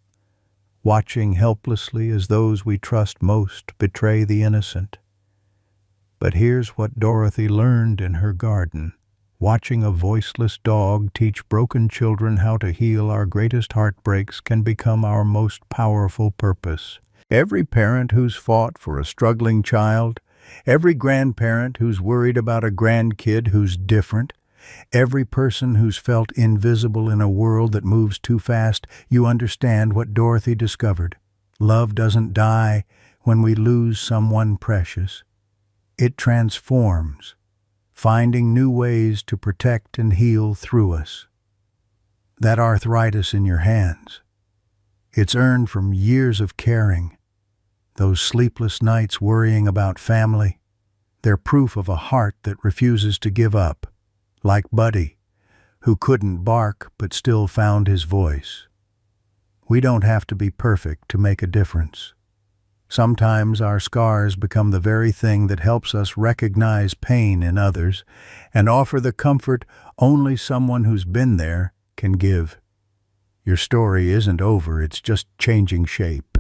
watching helplessly as those we trust most betray the innocent. But here's what Dorothy learned in her garden. Watching a voiceless dog teach broken children how to heal our greatest heartbreaks can become our most powerful purpose. Every parent who's fought for a struggling child, every grandparent who's worried about a grandkid who's different, every person who's felt invisible in a world that moves too fast, you understand what Dorothy discovered. Love doesn't die when we lose someone precious. It transforms, finding new ways to protect and heal through us. That arthritis in your hands, it's earned from years of caring. Those sleepless nights worrying about family, they're proof of a heart that refuses to give up, like Buddy, who couldn't bark but still found his voice. We don't have to be perfect to make a difference. Sometimes our scars become the very thing that helps us recognize pain in others and offer the comfort only someone who's been there can give. Your story isn't over, it's just changing shape.